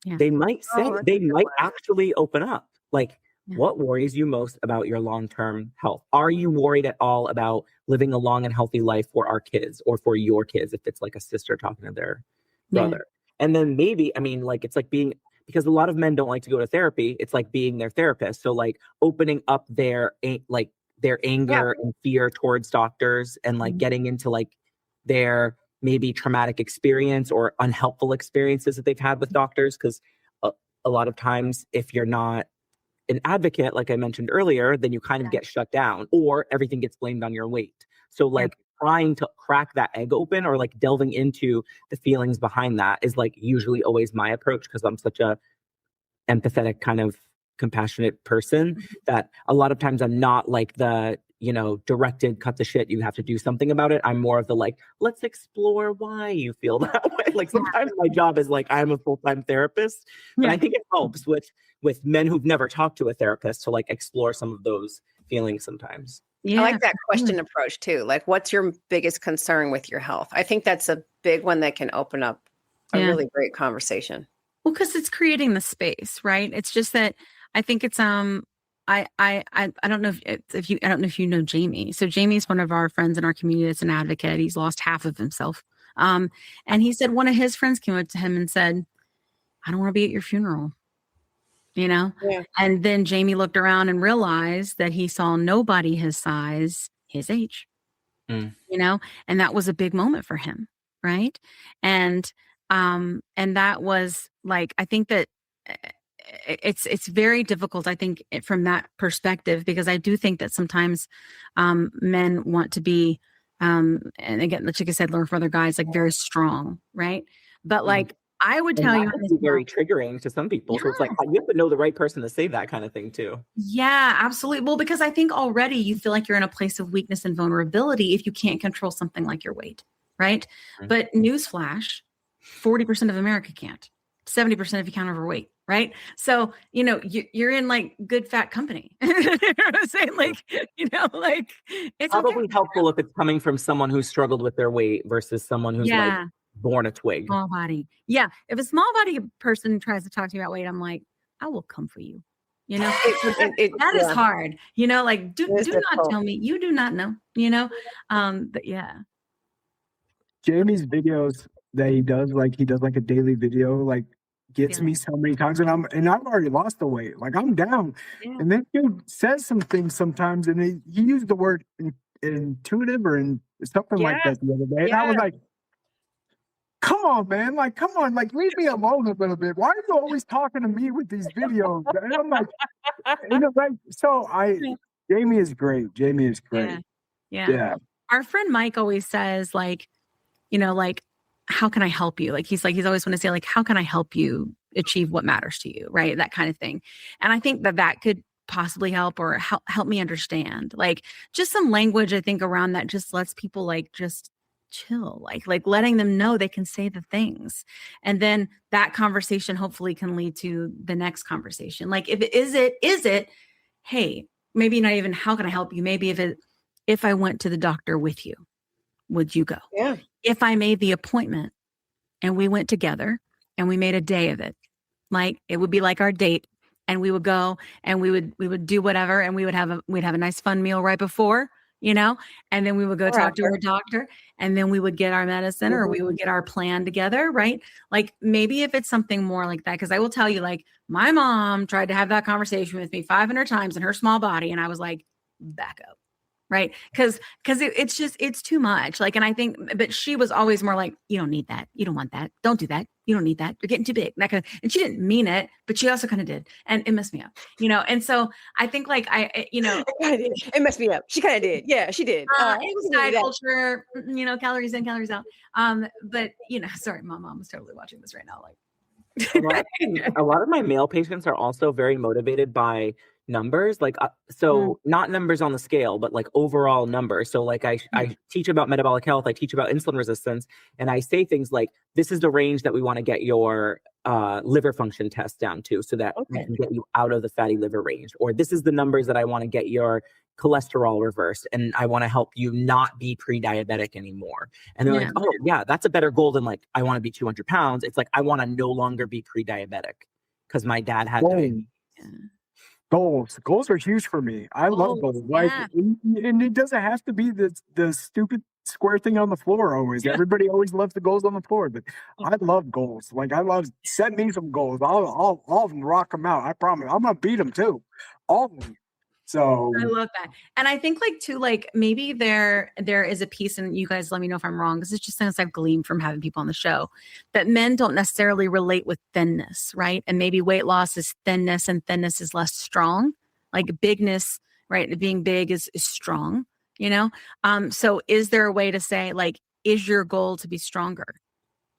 Yeah. They might say, they might actually open up. Like, what worries you most about your long-term health? Are you worried at all about living a long and healthy life for our kids or for your kids if it's like a sister talking to their brother? And then maybe, I mean, like, it's like being, because a lot of men don't like to go to therapy. It's like being their therapist. So like opening up their anger and fear towards doctors and like getting into like their maybe traumatic experience or unhelpful experiences that they've had with doctors. Because a lot of times if you're not an advocate, like I mentioned earlier, then you kind of get shut down or everything gets blamed on your weight. So like trying to crack that egg open or like delving into the feelings behind that is like usually always my approach, because I'm such a empathetic kind of compassionate person that a lot of times I'm not like the, directed, cut the shit, you have to do something about it. I'm more of the like, let's explore why you feel that way. Like sometimes my job is like, I'm a full-time therapist, but I think it helps with men who've never talked to a therapist to like explore some of those feelings sometimes. I like that question approach too. Like, what's your biggest concern with your health? I think that's a big one that can open up a really great conversation. Well, because it's creating the space, right? It's just that I think it's I don't know if you know Jamie. So Jamie's one of our friends in our community that's an advocate. He's lost half of himself. And he said one of his friends came up to him and said, I don't want to be at your funeral. And then Jamie looked around and realized that he saw nobody his size, his age, and that was a big moment for him. Right. And that was like, I think that it's very difficult, I think, from that perspective, because I do think that sometimes men want to be, and again, like I said, learn from other guys, like very strong. Right. But like, I would tell you, it's very triggering to some people. So it's like, you have to know the right person to say that kind of thing too. Yeah, absolutely. Well, because I think already you feel like you're in a place of weakness and vulnerability if you can't control something like your weight, right? But newsflash, 40% of America can't. 70% if you count overweight, right? So, you're in like good fat company. You know what I'm saying? Like, like it's probably helpful if it's coming from someone who's struggled with their weight versus someone who's like born a twig. Small body. Yeah. If a small body person tries to talk to me about weight, I'm like, I will come for you. You know, that is hard. You know, like do not tell me. You do not know, you know? But yeah. Jamie's videos that he does like a daily video, like gets me so many times, and I've already lost the weight. Like I'm down. Yeah. And then dude says some things sometimes, and he used the word intuitive or something like that the other day. And I was like, come on, man. Like, come on. Like, leave me alone a little bit. Why are you always talking to me with these videos? And I'm like, Jamie is great. Jamie is great. Yeah. Our friend Mike always says, like, you know, like, how can I help you? Like, he's always want to say, like, how can I help you achieve what matters to you? Right. That kind of thing. And I think that could possibly help, or help me understand, like, just some language, I think, around that just lets people like just chill, like letting them know they can say the things. And then that conversation hopefully can lead to the next conversation. Like, is it, hey, maybe not even how can I help you? Maybe if I went to the doctor with you, would you go? Yeah. If I made the appointment and we went together and we made a day of it, like it would be like our date, and we would go and we would do whatever, and we'd have a nice fun meal right before, you know, and then we would go talk to our doctor, and then we would get our medicine, or we would get our plan together, right? Like maybe if it's something more like that, because I will tell you, like, my mom tried to have that conversation with me 500 times in her small body, and I was like, back up. Right. Because it's too much. Like, and I think, but she was always more like, you don't need that. You don't want that. Don't do that. You don't need that. You're getting too big. That kind of, and she didn't mean it, but she also kind of did. And it messed me up, you know? And so I think like it messed me up. She kind of did. Yeah, she did. It was diet culture, you know, calories in, calories out. But you know, sorry, my mom was totally watching this right now. Like, a lot of my male patients are also very motivated by numbers, like not numbers on the scale, but like overall numbers. So like I teach about metabolic health, I teach about insulin resistance, and I say things like, this is the range that we want to get your liver function test down to, so that we can get you out of the fatty liver range, or this is the numbers that I want to get your cholesterol reversed, and I want to help you not be pre-diabetic anymore. And they're like, oh yeah, that's a better goal than like, I want to be 200 pounds. It's like, I want to no longer be pre-diabetic because my dad had to. Goals are huge for me. I love goals. Like, and it doesn't have to be the stupid square thing on the floor always. Everybody always loves the goals on the floor, but I love goals. Like, I love, set me some goals. I'll rock them out. I promise. I'm gonna beat them too. All of them. So I love that. And I think like too, like maybe there is a piece, and you guys let me know if I'm wrong, because it's just things I've gleaned from having people on the show, that men don't necessarily relate with thinness, right? And maybe weight loss is thinness, and thinness is less strong. Like bigness, right? Being big is strong, you know? So is there a way to say, like, is your goal to be stronger?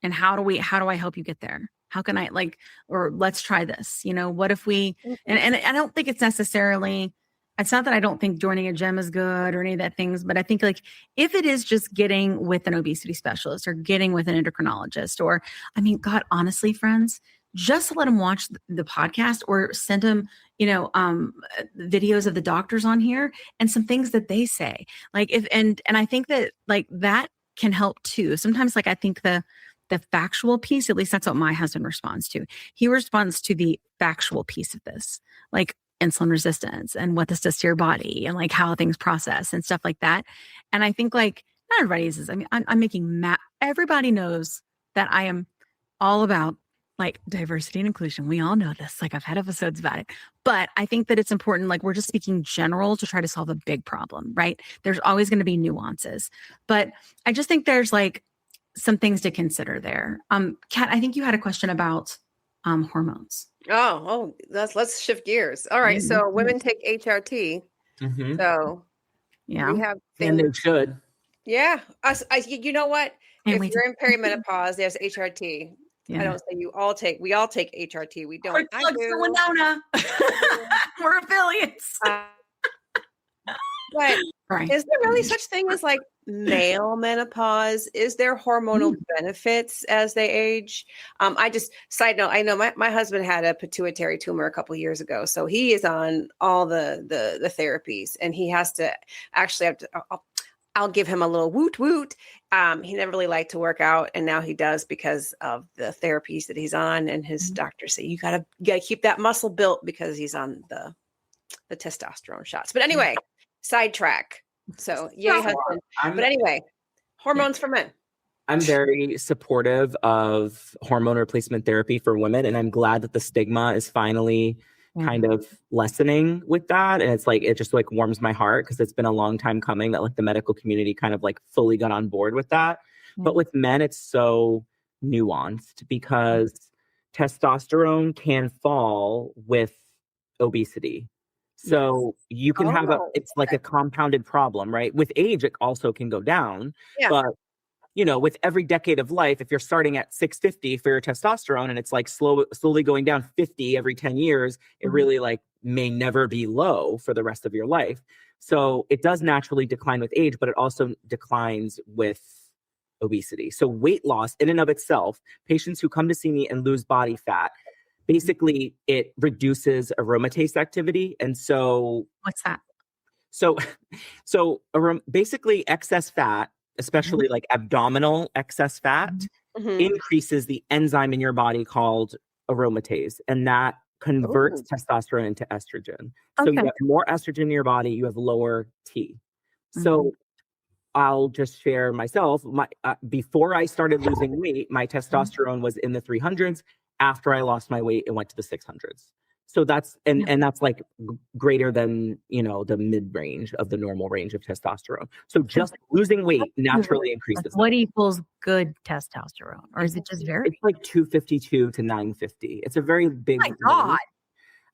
And how do I help you get there? How can I, like, or let's try this, you know, what if we, and I don't think it's necessarily, it's not that I don't think joining a gym is good or any of that things, but I think like if it is just getting with an obesity specialist or getting with an endocrinologist, or, I mean, God, honestly, friends, just let them watch the podcast or send them, you know, videos of the doctors on here and some things that they say, like and I think that like that can help too. Sometimes like I think the factual piece, at least that's what my husband responds to. He responds to the factual piece of this, like insulin resistance and what this does to your body and like how things process and stuff like that. And I think like not everybody uses, I mean, I'm making everybody knows that I am all about like diversity and inclusion. We all know this, like I've had episodes about it, but I think that it's important. Like we're just speaking general to try to solve a big problem, right? There's always going to be nuances, but I just think there's like some things to consider there. Kat, I think you had a question about hormones. Let's shift gears. All right. So women take HRT. Mm-hmm. So we have things. And they should. Yeah. You know what? And if you're in perimenopause, there's HRT. Yeah. I don't say we all take HRT. We don't. I do. Winona. We're affiliates. But is there really such thing as like male menopause? Is there hormonal benefits as they age? Side note, I know my husband had a pituitary tumor a couple of years ago, so he is on all the therapies, and he has to actually I'll give him a little woot woot. He never really liked to work out, and now he does because of the therapies that he's on. And his doctors say you gotta keep that muscle built because he's on the testosterone shots. But anyway, sidetrack. So yay, husband. But anyway, hormones for men. I'm very supportive of hormone replacement therapy for women, and I'm glad that the stigma is finally kind of lessening with that. And it's like, it just like warms my heart because it's been a long time coming that like the medical community kind of like fully got on board with that. But with men, it's so nuanced because testosterone can fall with obesity. So you can have it's like a compounded problem, right? With age, it also can go down. But you know, with every decade of life, if you're starting at 650 for your testosterone and it's like slowly going down 50 every 10 years, it really like may never be low for the rest of your life. So it does naturally decline with age, but it also declines with obesity. So weight loss in and of itself, patients who come to see me and lose body fat, basically it reduces aromatase activity. And so what's that? So basically excess fat, especially like abdominal excess fat, increases the enzyme in your body called aromatase, and that converts testosterone into estrogen. So you have more estrogen in your body, you have lower T. So I'll just share myself. Before I started losing weight, my testosterone was in the 300s. After I lost my weight, it went to the 600s. So that's and that's like greater than, you know, the mid range of the normal range of testosterone. So just losing weight naturally increases. What equals good testosterone, or is it just very? It's like 252 to 950. It's a very big. Oh my God,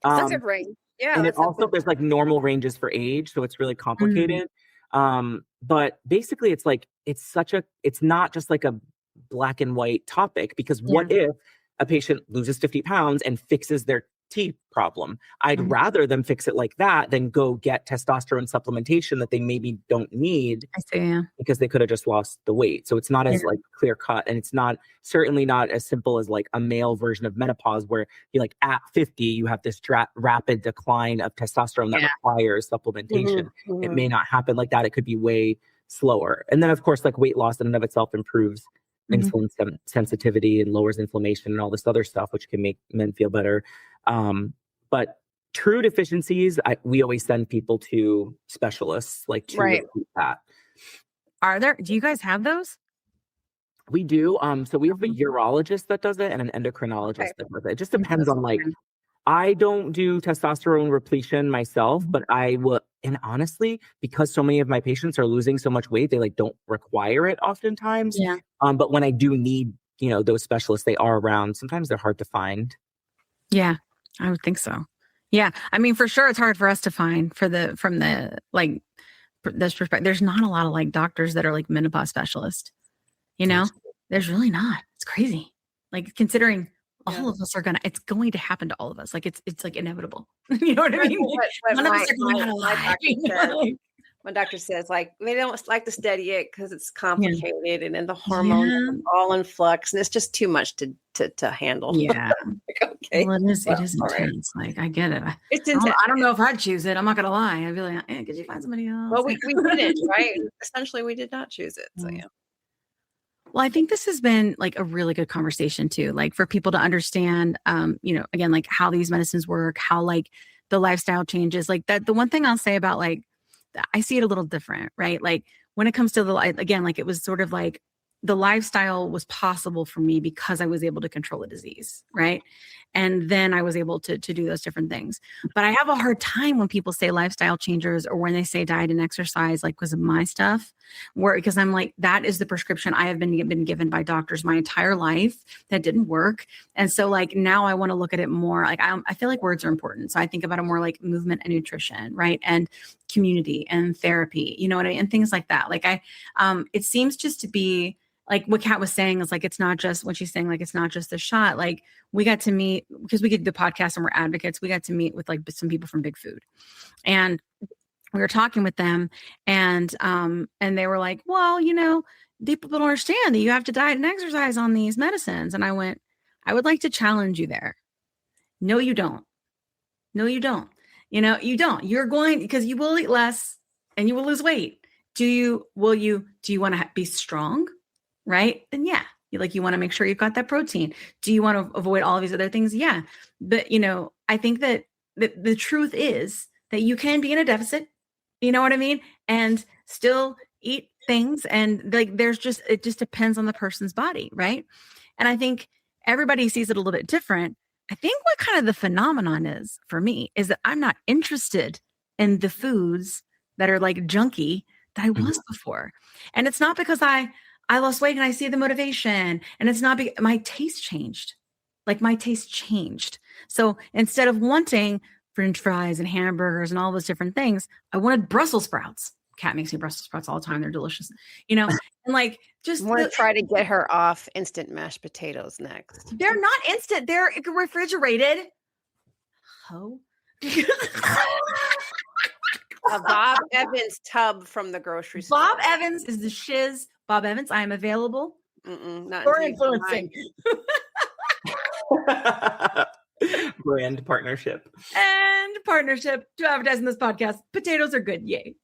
that's a good range. Yeah, and it also there's like normal ranges for age, so it's really complicated. But basically, it's like it's not just like a black and white topic, because what if a patient loses 50 pounds and fixes their T problem? I'd rather them fix it like that than go get testosterone supplementation that they maybe don't need. I see, because they could have just lost the weight. So it's not as like clear cut, and it's certainly not as simple as like a male version of menopause where you like at 50 you have this rapid decline of testosterone that requires supplementation. It may not happen like that. It could be way slower. And then of course like weight loss in and of itself improves insulin sensitivity and lowers inflammation and all this other stuff, which can make men feel better. But true deficiencies, we always send people to specialists, like to recruit that. Do you guys have those? We do. So we have a urologist that does it and an endocrinologist that does it. It just depends on like, I don't do testosterone repletion myself, but I will. And honestly, because so many of my patients are losing so much weight, they like don't require it oftentimes. But when I do need, you know, those specialists, they are around. Sometimes they're hard to find. Yeah, I would think so. Yeah. I mean, for sure, it's hard for us to find from the like this perspective. There's not a lot of like doctors that are like menopause specialists, you know, there's really not. It's crazy. Like considering all of us it's going to happen to all of us. Like it's like inevitable. You know what I mean? None of us are going out alive. My doctor says like they don't like to study it because it's complicated and then the hormones are all in flux and it's just too much to handle. Yeah. Like, okay. Well, it is intense. Like I get it. It's intense. I don't know if I'd choose it. I'm not gonna lie. I'd be like, could you find somebody else? Well, we didn't, right? Essentially we did not choose it. So yeah. Well, I think this has been like a really good conversation too, like for people to understand, you know, again, like how these medicines work, how like the lifestyle changes, like that. The one thing I'll say about like, I see it a little different, right? Like when it comes to again, like it was sort of like the lifestyle was possible for me because I was able to control a disease, right? And then I was able to do those different things. But I have a hard time when people say lifestyle changers or when they say diet and exercise, like because of my stuff, because I'm like, that is the prescription I have been given by doctors my entire life that didn't work. And so like now I want to look at it more like I feel like words are important. So I think about it more like movement and nutrition, right? And community and therapy, you know what I mean? And things like that. Like it seems just to be like what Kat was saying is like, it's not just what she's saying, like, it's not just the shot. Like we got to meet because we did the podcast and we're advocates. We got to meet with like some people from Big Food and we were talking with them and they were like, well, you know, people don't understand that you have to diet and exercise on these medicines. And I went, I would like to challenge you there. No, you don't. No, you don't. You know, you don't. You're going because you will eat less and you will lose weight. do you want to be strong? Right? Then yeah, you want to make sure you've got that protein. Do you want to avoid all of these other things? Yeah. But, I think that the truth is that you can be in a deficit, you know what I mean? And still eat things. And like, it just depends on the person's body. Right. And I think everybody sees it a little bit different. I think what kind of the phenomenon is for me is that I'm not interested in the foods that are like junky that I was before. And it's not because I lost weight and I see the motivation, and it's not because my taste changed. Like my taste changed. So instead of wanting French fries and hamburgers and all those different things, I wanted Brussels sprouts. Kat makes me Brussels sprouts all the time. They're delicious, and like just want to try to get her off instant mashed potatoes next. They're not instant. They're refrigerated. Oh. A Bob Evans tub from the grocery store. Bob Evans is the shiz. Bob Evans, I am available. Not for influencing. Brand partnership. And partnership to advertise in this podcast. Potatoes are good. Yay.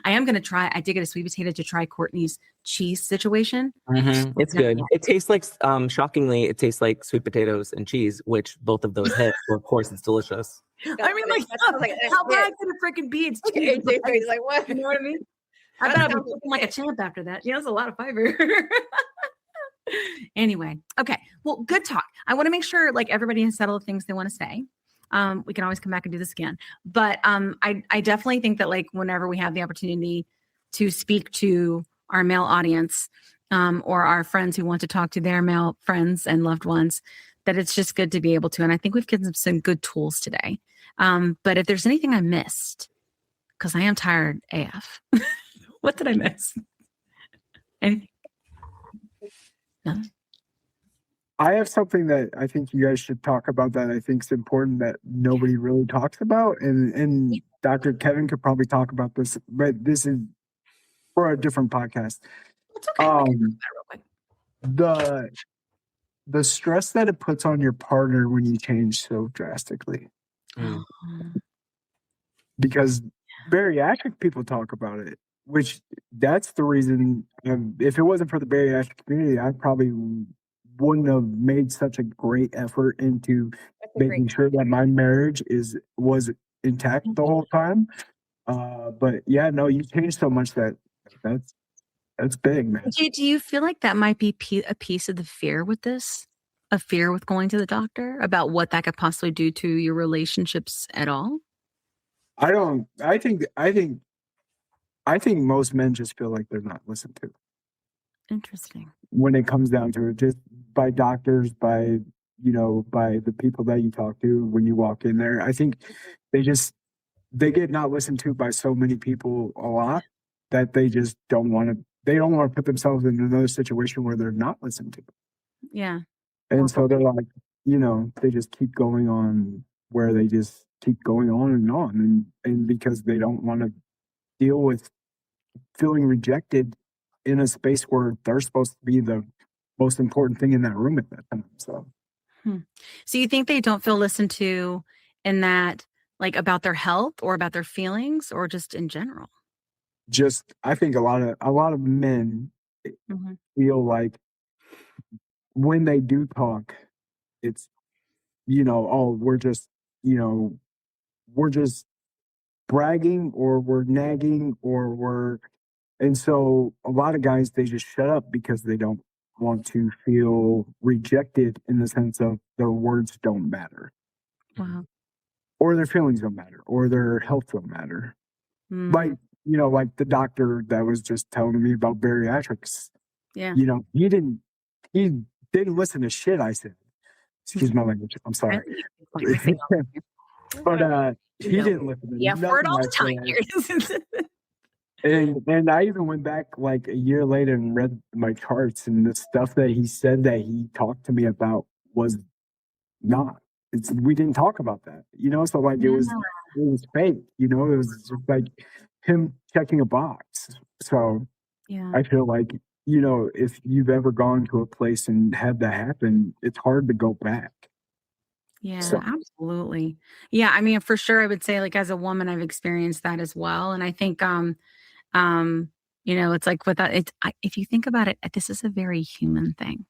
I am going to try. I did get a sweet potato to try Courtney's cheese situation. Mm-hmm. It's good. It tastes like, shockingly, it tastes like sweet potatoes and cheese, which both of those hit. So of course, it's delicious. I mean, how bad could it freaking be? It's cheese. He's like, what? You know what I mean? I thought I was looking like a champ after that. It's a lot of fiber. Anyway, okay. Well, good talk. I want to make sure like everybody has said all the things they want to say. We can always come back and do this again. But I definitely think that like whenever we have the opportunity to speak to our male audience or our friends who want to talk to their male friends and loved ones, that it's just good to be able to. And I think we've given some good tools today. But if there's anything I missed, because I am tired AF. What did I miss? Anything? No? I have something that I think you guys should talk about that I think is important that nobody really talks about. And Dr. Kevin could probably talk about this, but this is for a different podcast. It's okay. The stress that it puts on your partner when you change so drastically. Because bariatric people talk about it, which that's the reason. If it wasn't for the bariatric community, I probably wouldn't have made such a great effort into making sure that my marriage was intact the whole time. But yeah, no, you changed so much that's big, man. Do you feel like that might be a piece of the fear with this? A fear with going to the doctor about what that could possibly do to your relationships at all? I think most men just feel like they're not listened to. Interesting. When it comes down to it, just by doctors, by the people that you talk to when you walk in there. I think they get not listened to by so many people a lot that they just don't want to put themselves in another situation where they're not listened to. Yeah. And so they're like, they just keep going on where they just keep going on and on. And because they don't want to deal with feeling rejected in a space where they're supposed to be the most important thing in that room at that time. So you think they don't feel listened to in that, like about their health or about their feelings or just in general? I think a lot of men feel like when they do talk, it's, we're just bragging or we're nagging and so a lot of guys, they just shut up because they don't want to feel rejected in the sense of their words don't matter. Wow. Or their feelings don't matter or their health don't matter. Like the doctor that was just telling me about bariatrics. Yeah. He didn't listen to shit I said. Excuse my language. I'm sorry. But he didn't listen to for it all the time here. And I even went back like a year later and read my charts, and the stuff that he said that he talked to me about was not. We didn't talk about that, So like it was fake, It was just like him checking a box. So yeah, I feel like if you've ever gone to a place and had that happen, it's hard to go back. Yeah, absolutely. Yeah, I mean, for sure, I would say like as a woman, I've experienced that as well, and I think It's like without it, if you think about it, this is a very human thing.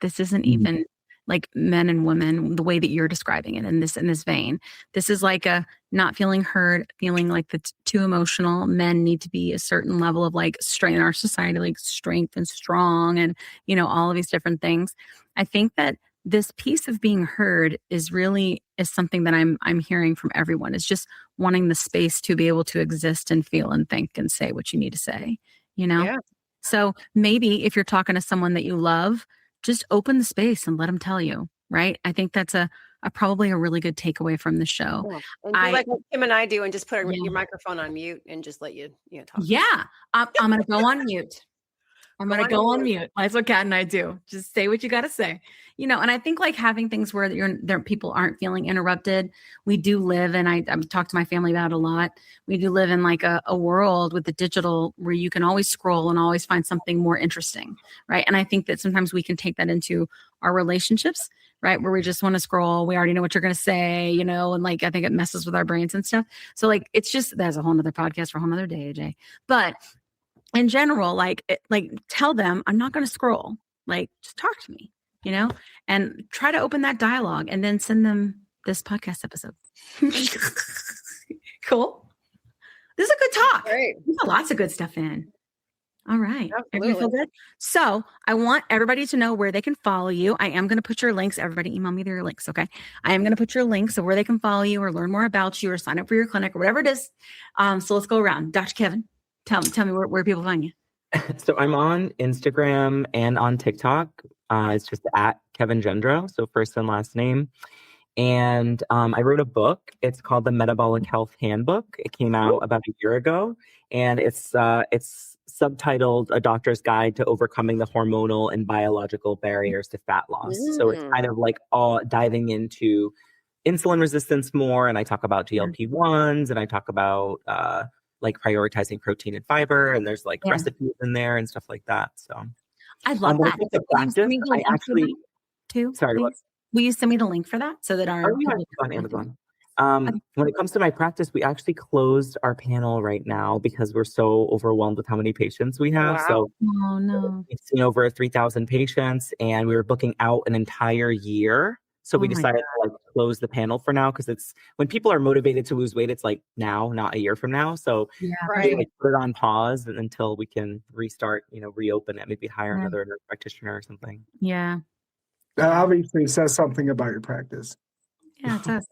This isn't even like men and women, the way that you're describing it in this vein. This is like a not feeling heard, feeling like that's too emotional. Men need to be a certain level of like strength in our society, like strength and strong and, all of these different things. I think that this piece of being heard is something that I'm hearing from everyone, is just wanting the space to be able to exist and feel and think and say what you need to say, Yeah. So maybe if you're talking to someone that you love, just open the space and let them tell you, right? I think that's a probably a really good takeaway from the show. Yeah. And do like what Kim and I do and just put your microphone on mute and just let you talk. Yeah. I'm going to go on mute. I'm going to go on mute. That's what Kat and I do. Just say what you got to say. And I think like having things where people aren't feeling interrupted. We do live, and I've talked to my family about it a lot. We do live in like a world with the digital where you can always scroll and always find something more interesting, right? And I think that sometimes we can take that into our relationships, right? Where we just want to scroll. We already know what you're going to say, and like, I think it messes with our brains and stuff. So like, it's just, that's a whole nother podcast for a whole nother day, AJ. But in general, like tell them, I'm not going to scroll. Like, just talk to me, and try to open that dialogue and then send them this podcast episode. Cool. This is a good talk. Great. We got lots of good stuff in. All right. Absolutely. Everybody feel good? So I want everybody to know where they can follow you. I am going to put your links. Everybody email me their links. Okay. I am going to put your links of where they can follow you or learn more about you or sign up for your clinic or whatever it is. So let's go around. Dr. Kevin, tell me where people find you. So I'm on Instagram and on TikTok. It's just at Kevin Gendro. So first and last name. And I wrote a book. It's called The Metabolic Health Handbook. It came out about a year ago, and it's subtitled A Doctor's Guide to Overcoming the Hormonal and Biological Barriers to Fat Loss. So it's kind of like all diving into insulin resistance more. And I talk about GLP-1s, and I talk about like prioritizing protein and fiber, and there's like recipes in there and stuff like that. So I love that. I actually too. Sorry, what? Will you send me the link for that so that our on Amazon? When it comes to my practice, we actually closed our panel right now because we're so overwhelmed with how many patients we have. Wow. So we've seen over 3,000 patients, and we were booking out an entire year. So we decided to like close the panel for now, because it's when people are motivated to lose weight, it's like now, not a year from now. So we like put it on pause until we can restart, reopen it, maybe hire another nurse practitioner or something. Yeah. That obviously says something about your practice. Yeah, it does.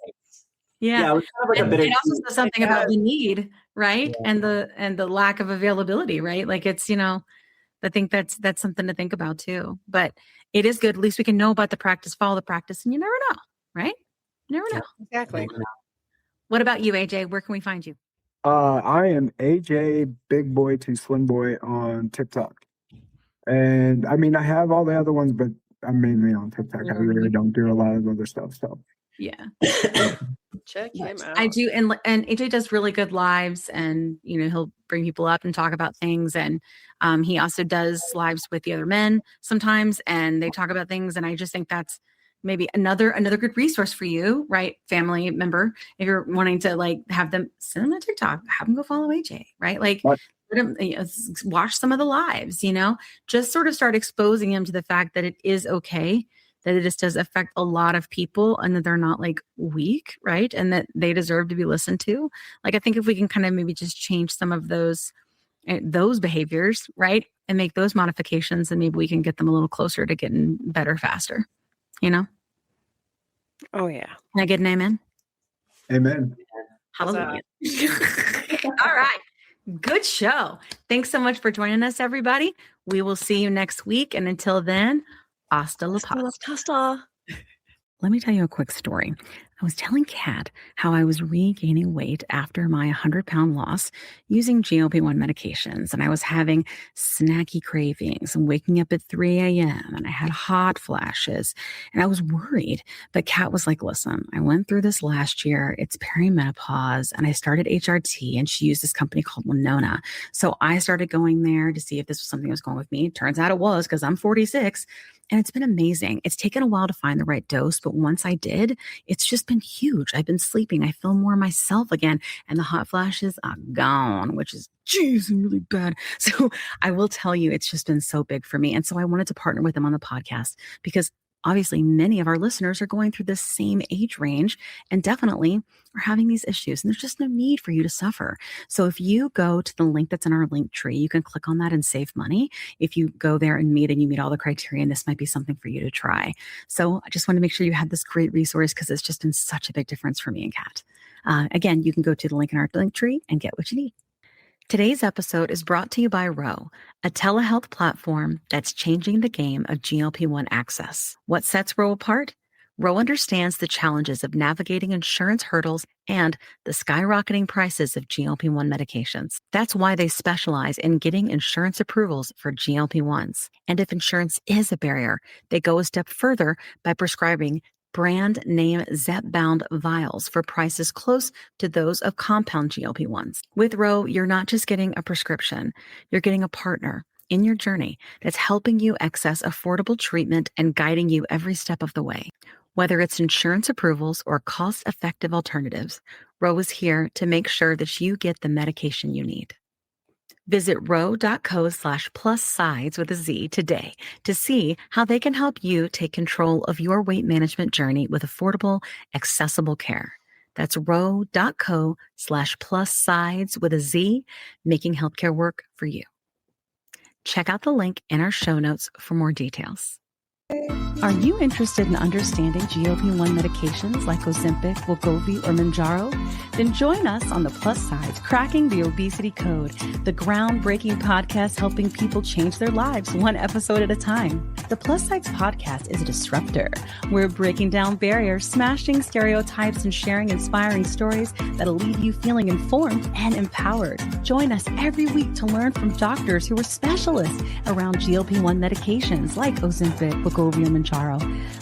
Yeah. It was kind of like it also says something about the need, right? Yeah. And the lack of availability, right? Like it's, I think that's something to think about too. But it is good. At least we can know about the practice, follow the practice, and you never know, right? You never know. Exactly. What about you, AJ? Where can we find you? I am AJ Big Boy to Slim Boy on TikTok. And I mean, I have all the other ones, but I'm mainly on TikTok. I really don't do a lot of other stuff. So yeah. Check him out. I do, and AJ does really good lives, and he'll bring people up and talk about things, and he also does lives with the other men sometimes, and they talk about things, and I just think that's maybe another good resource for you, right? Family member, if you're wanting to like have them send them a TikTok, have them go follow AJ, right? Like watch some of the lives, just sort of start exposing him to the fact that it is okay, that it just does affect a lot of people, and that they're not like weak, right? And that they deserve to be listened to. Like, I think if we can kind of maybe just change some of those behaviors, right? And make those modifications, and maybe we can get them a little closer to getting better faster, Oh yeah. Can I get an amen? Amen. Hallelujah. All right. Good show. Thanks so much for joining us, everybody. We will see you next week. And until then, hasta la pasta. Let me tell you a quick story. I was telling Kat how I was regaining weight after my 100-pound loss using GLP-1 medications, and I was having snacky cravings and waking up at 3 a.m. and I had hot flashes, and I was worried. But Kat was like, listen, I went through this last year. It's perimenopause, and I started HRT, and she used this company called Winona. So I started going there to see if this was something that was going with me. Turns out it was, because I'm 46. And it's been amazing. It's taken a while to find the right dose, but once I did, it's just just been huge. I've been sleeping. I feel more myself again. And the hot flashes are gone, which is, geez, really bad. So I will tell you, it's just been so big for me. And so I wanted to partner with them on the podcast because obviously many of our listeners are going through the same age range and definitely are having these issues. And there's just no need for you to suffer. So if you go to the link that's in our link tree, you can click on that and save money. If you go there and you meet all the criteria, and this might be something for you to try. So I just want to make sure you had this great resource because it's just been such a big difference for me and Kat. Again, you can go to the link in our link tree and get what you need. Today's episode is brought to you by Ro, a telehealth platform that's changing the game of GLP-1 access. What sets Ro apart? Ro understands the challenges of navigating insurance hurdles and the skyrocketing prices of GLP-1 medications. That's why they specialize in getting insurance approvals for GLP-1s. And if insurance is a barrier, they go a step further by prescribing brand name zepbound vials for prices close to those of compound GLP-1s. With Ro, you're not just getting a prescription, you're getting a partner in your journey that's helping you access affordable treatment and guiding you every step of the way. Whether it's insurance approvals or cost-effective alternatives, Ro is here to make sure that you get the medication you need. Visit ro.co/plussides with a Z today to see how they can help you take control of your weight management journey with affordable, accessible care. That's ro.co/plussides with a Z, making healthcare work for you. Check out the link in our show notes for more details. Are you interested in understanding GLP-1 medications like Ozempic, Wegovy, or Mounjaro? Then join us on the Plus Sides, Cracking the Obesity Code, the groundbreaking podcast helping people change their lives one episode at a time. The Plus Sides podcast is a disruptor. We're breaking down barriers, smashing stereotypes, and sharing inspiring stories that'll leave you feeling informed and empowered. Join us every week to learn from doctors who are specialists around GLP-1 medications like Ozempic, Wegovy, and Mounjaro.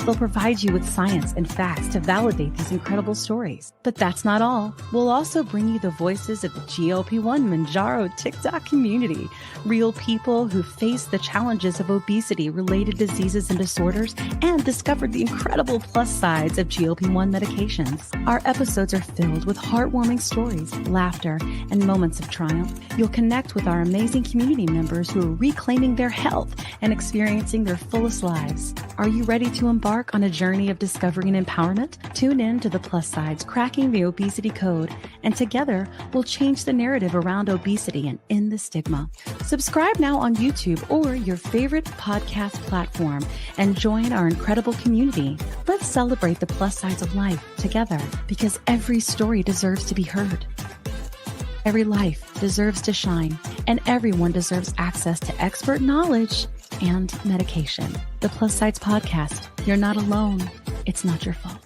They'll provide you with science and facts to validate these incredible stories. But that's not all. We'll also bring you the voices of the GLP-1 Mounjaro TikTok community, real people who face the challenges of obesity-related diseases and disorders and discovered the incredible plus sides of GLP-1 medications. Our episodes are filled with heartwarming stories, laughter, and moments of triumph. You'll connect with our amazing community members who are reclaiming their health and experiencing their fullest lives. Are you ready to embark on a journey of discovery and empowerment? Tune in to the Plus Sides, Cracking the Obesity Code, and together we'll change the narrative around obesity and end the stigma. Subscribe now on YouTube or your favorite podcast platform and join our incredible community. Let's celebrate the plus sides of life together because every story deserves to be heard. Every life deserves to shine, and everyone deserves access to expert knowledge and medication. The Plus Sides Podcast. You're not alone. It's not your fault.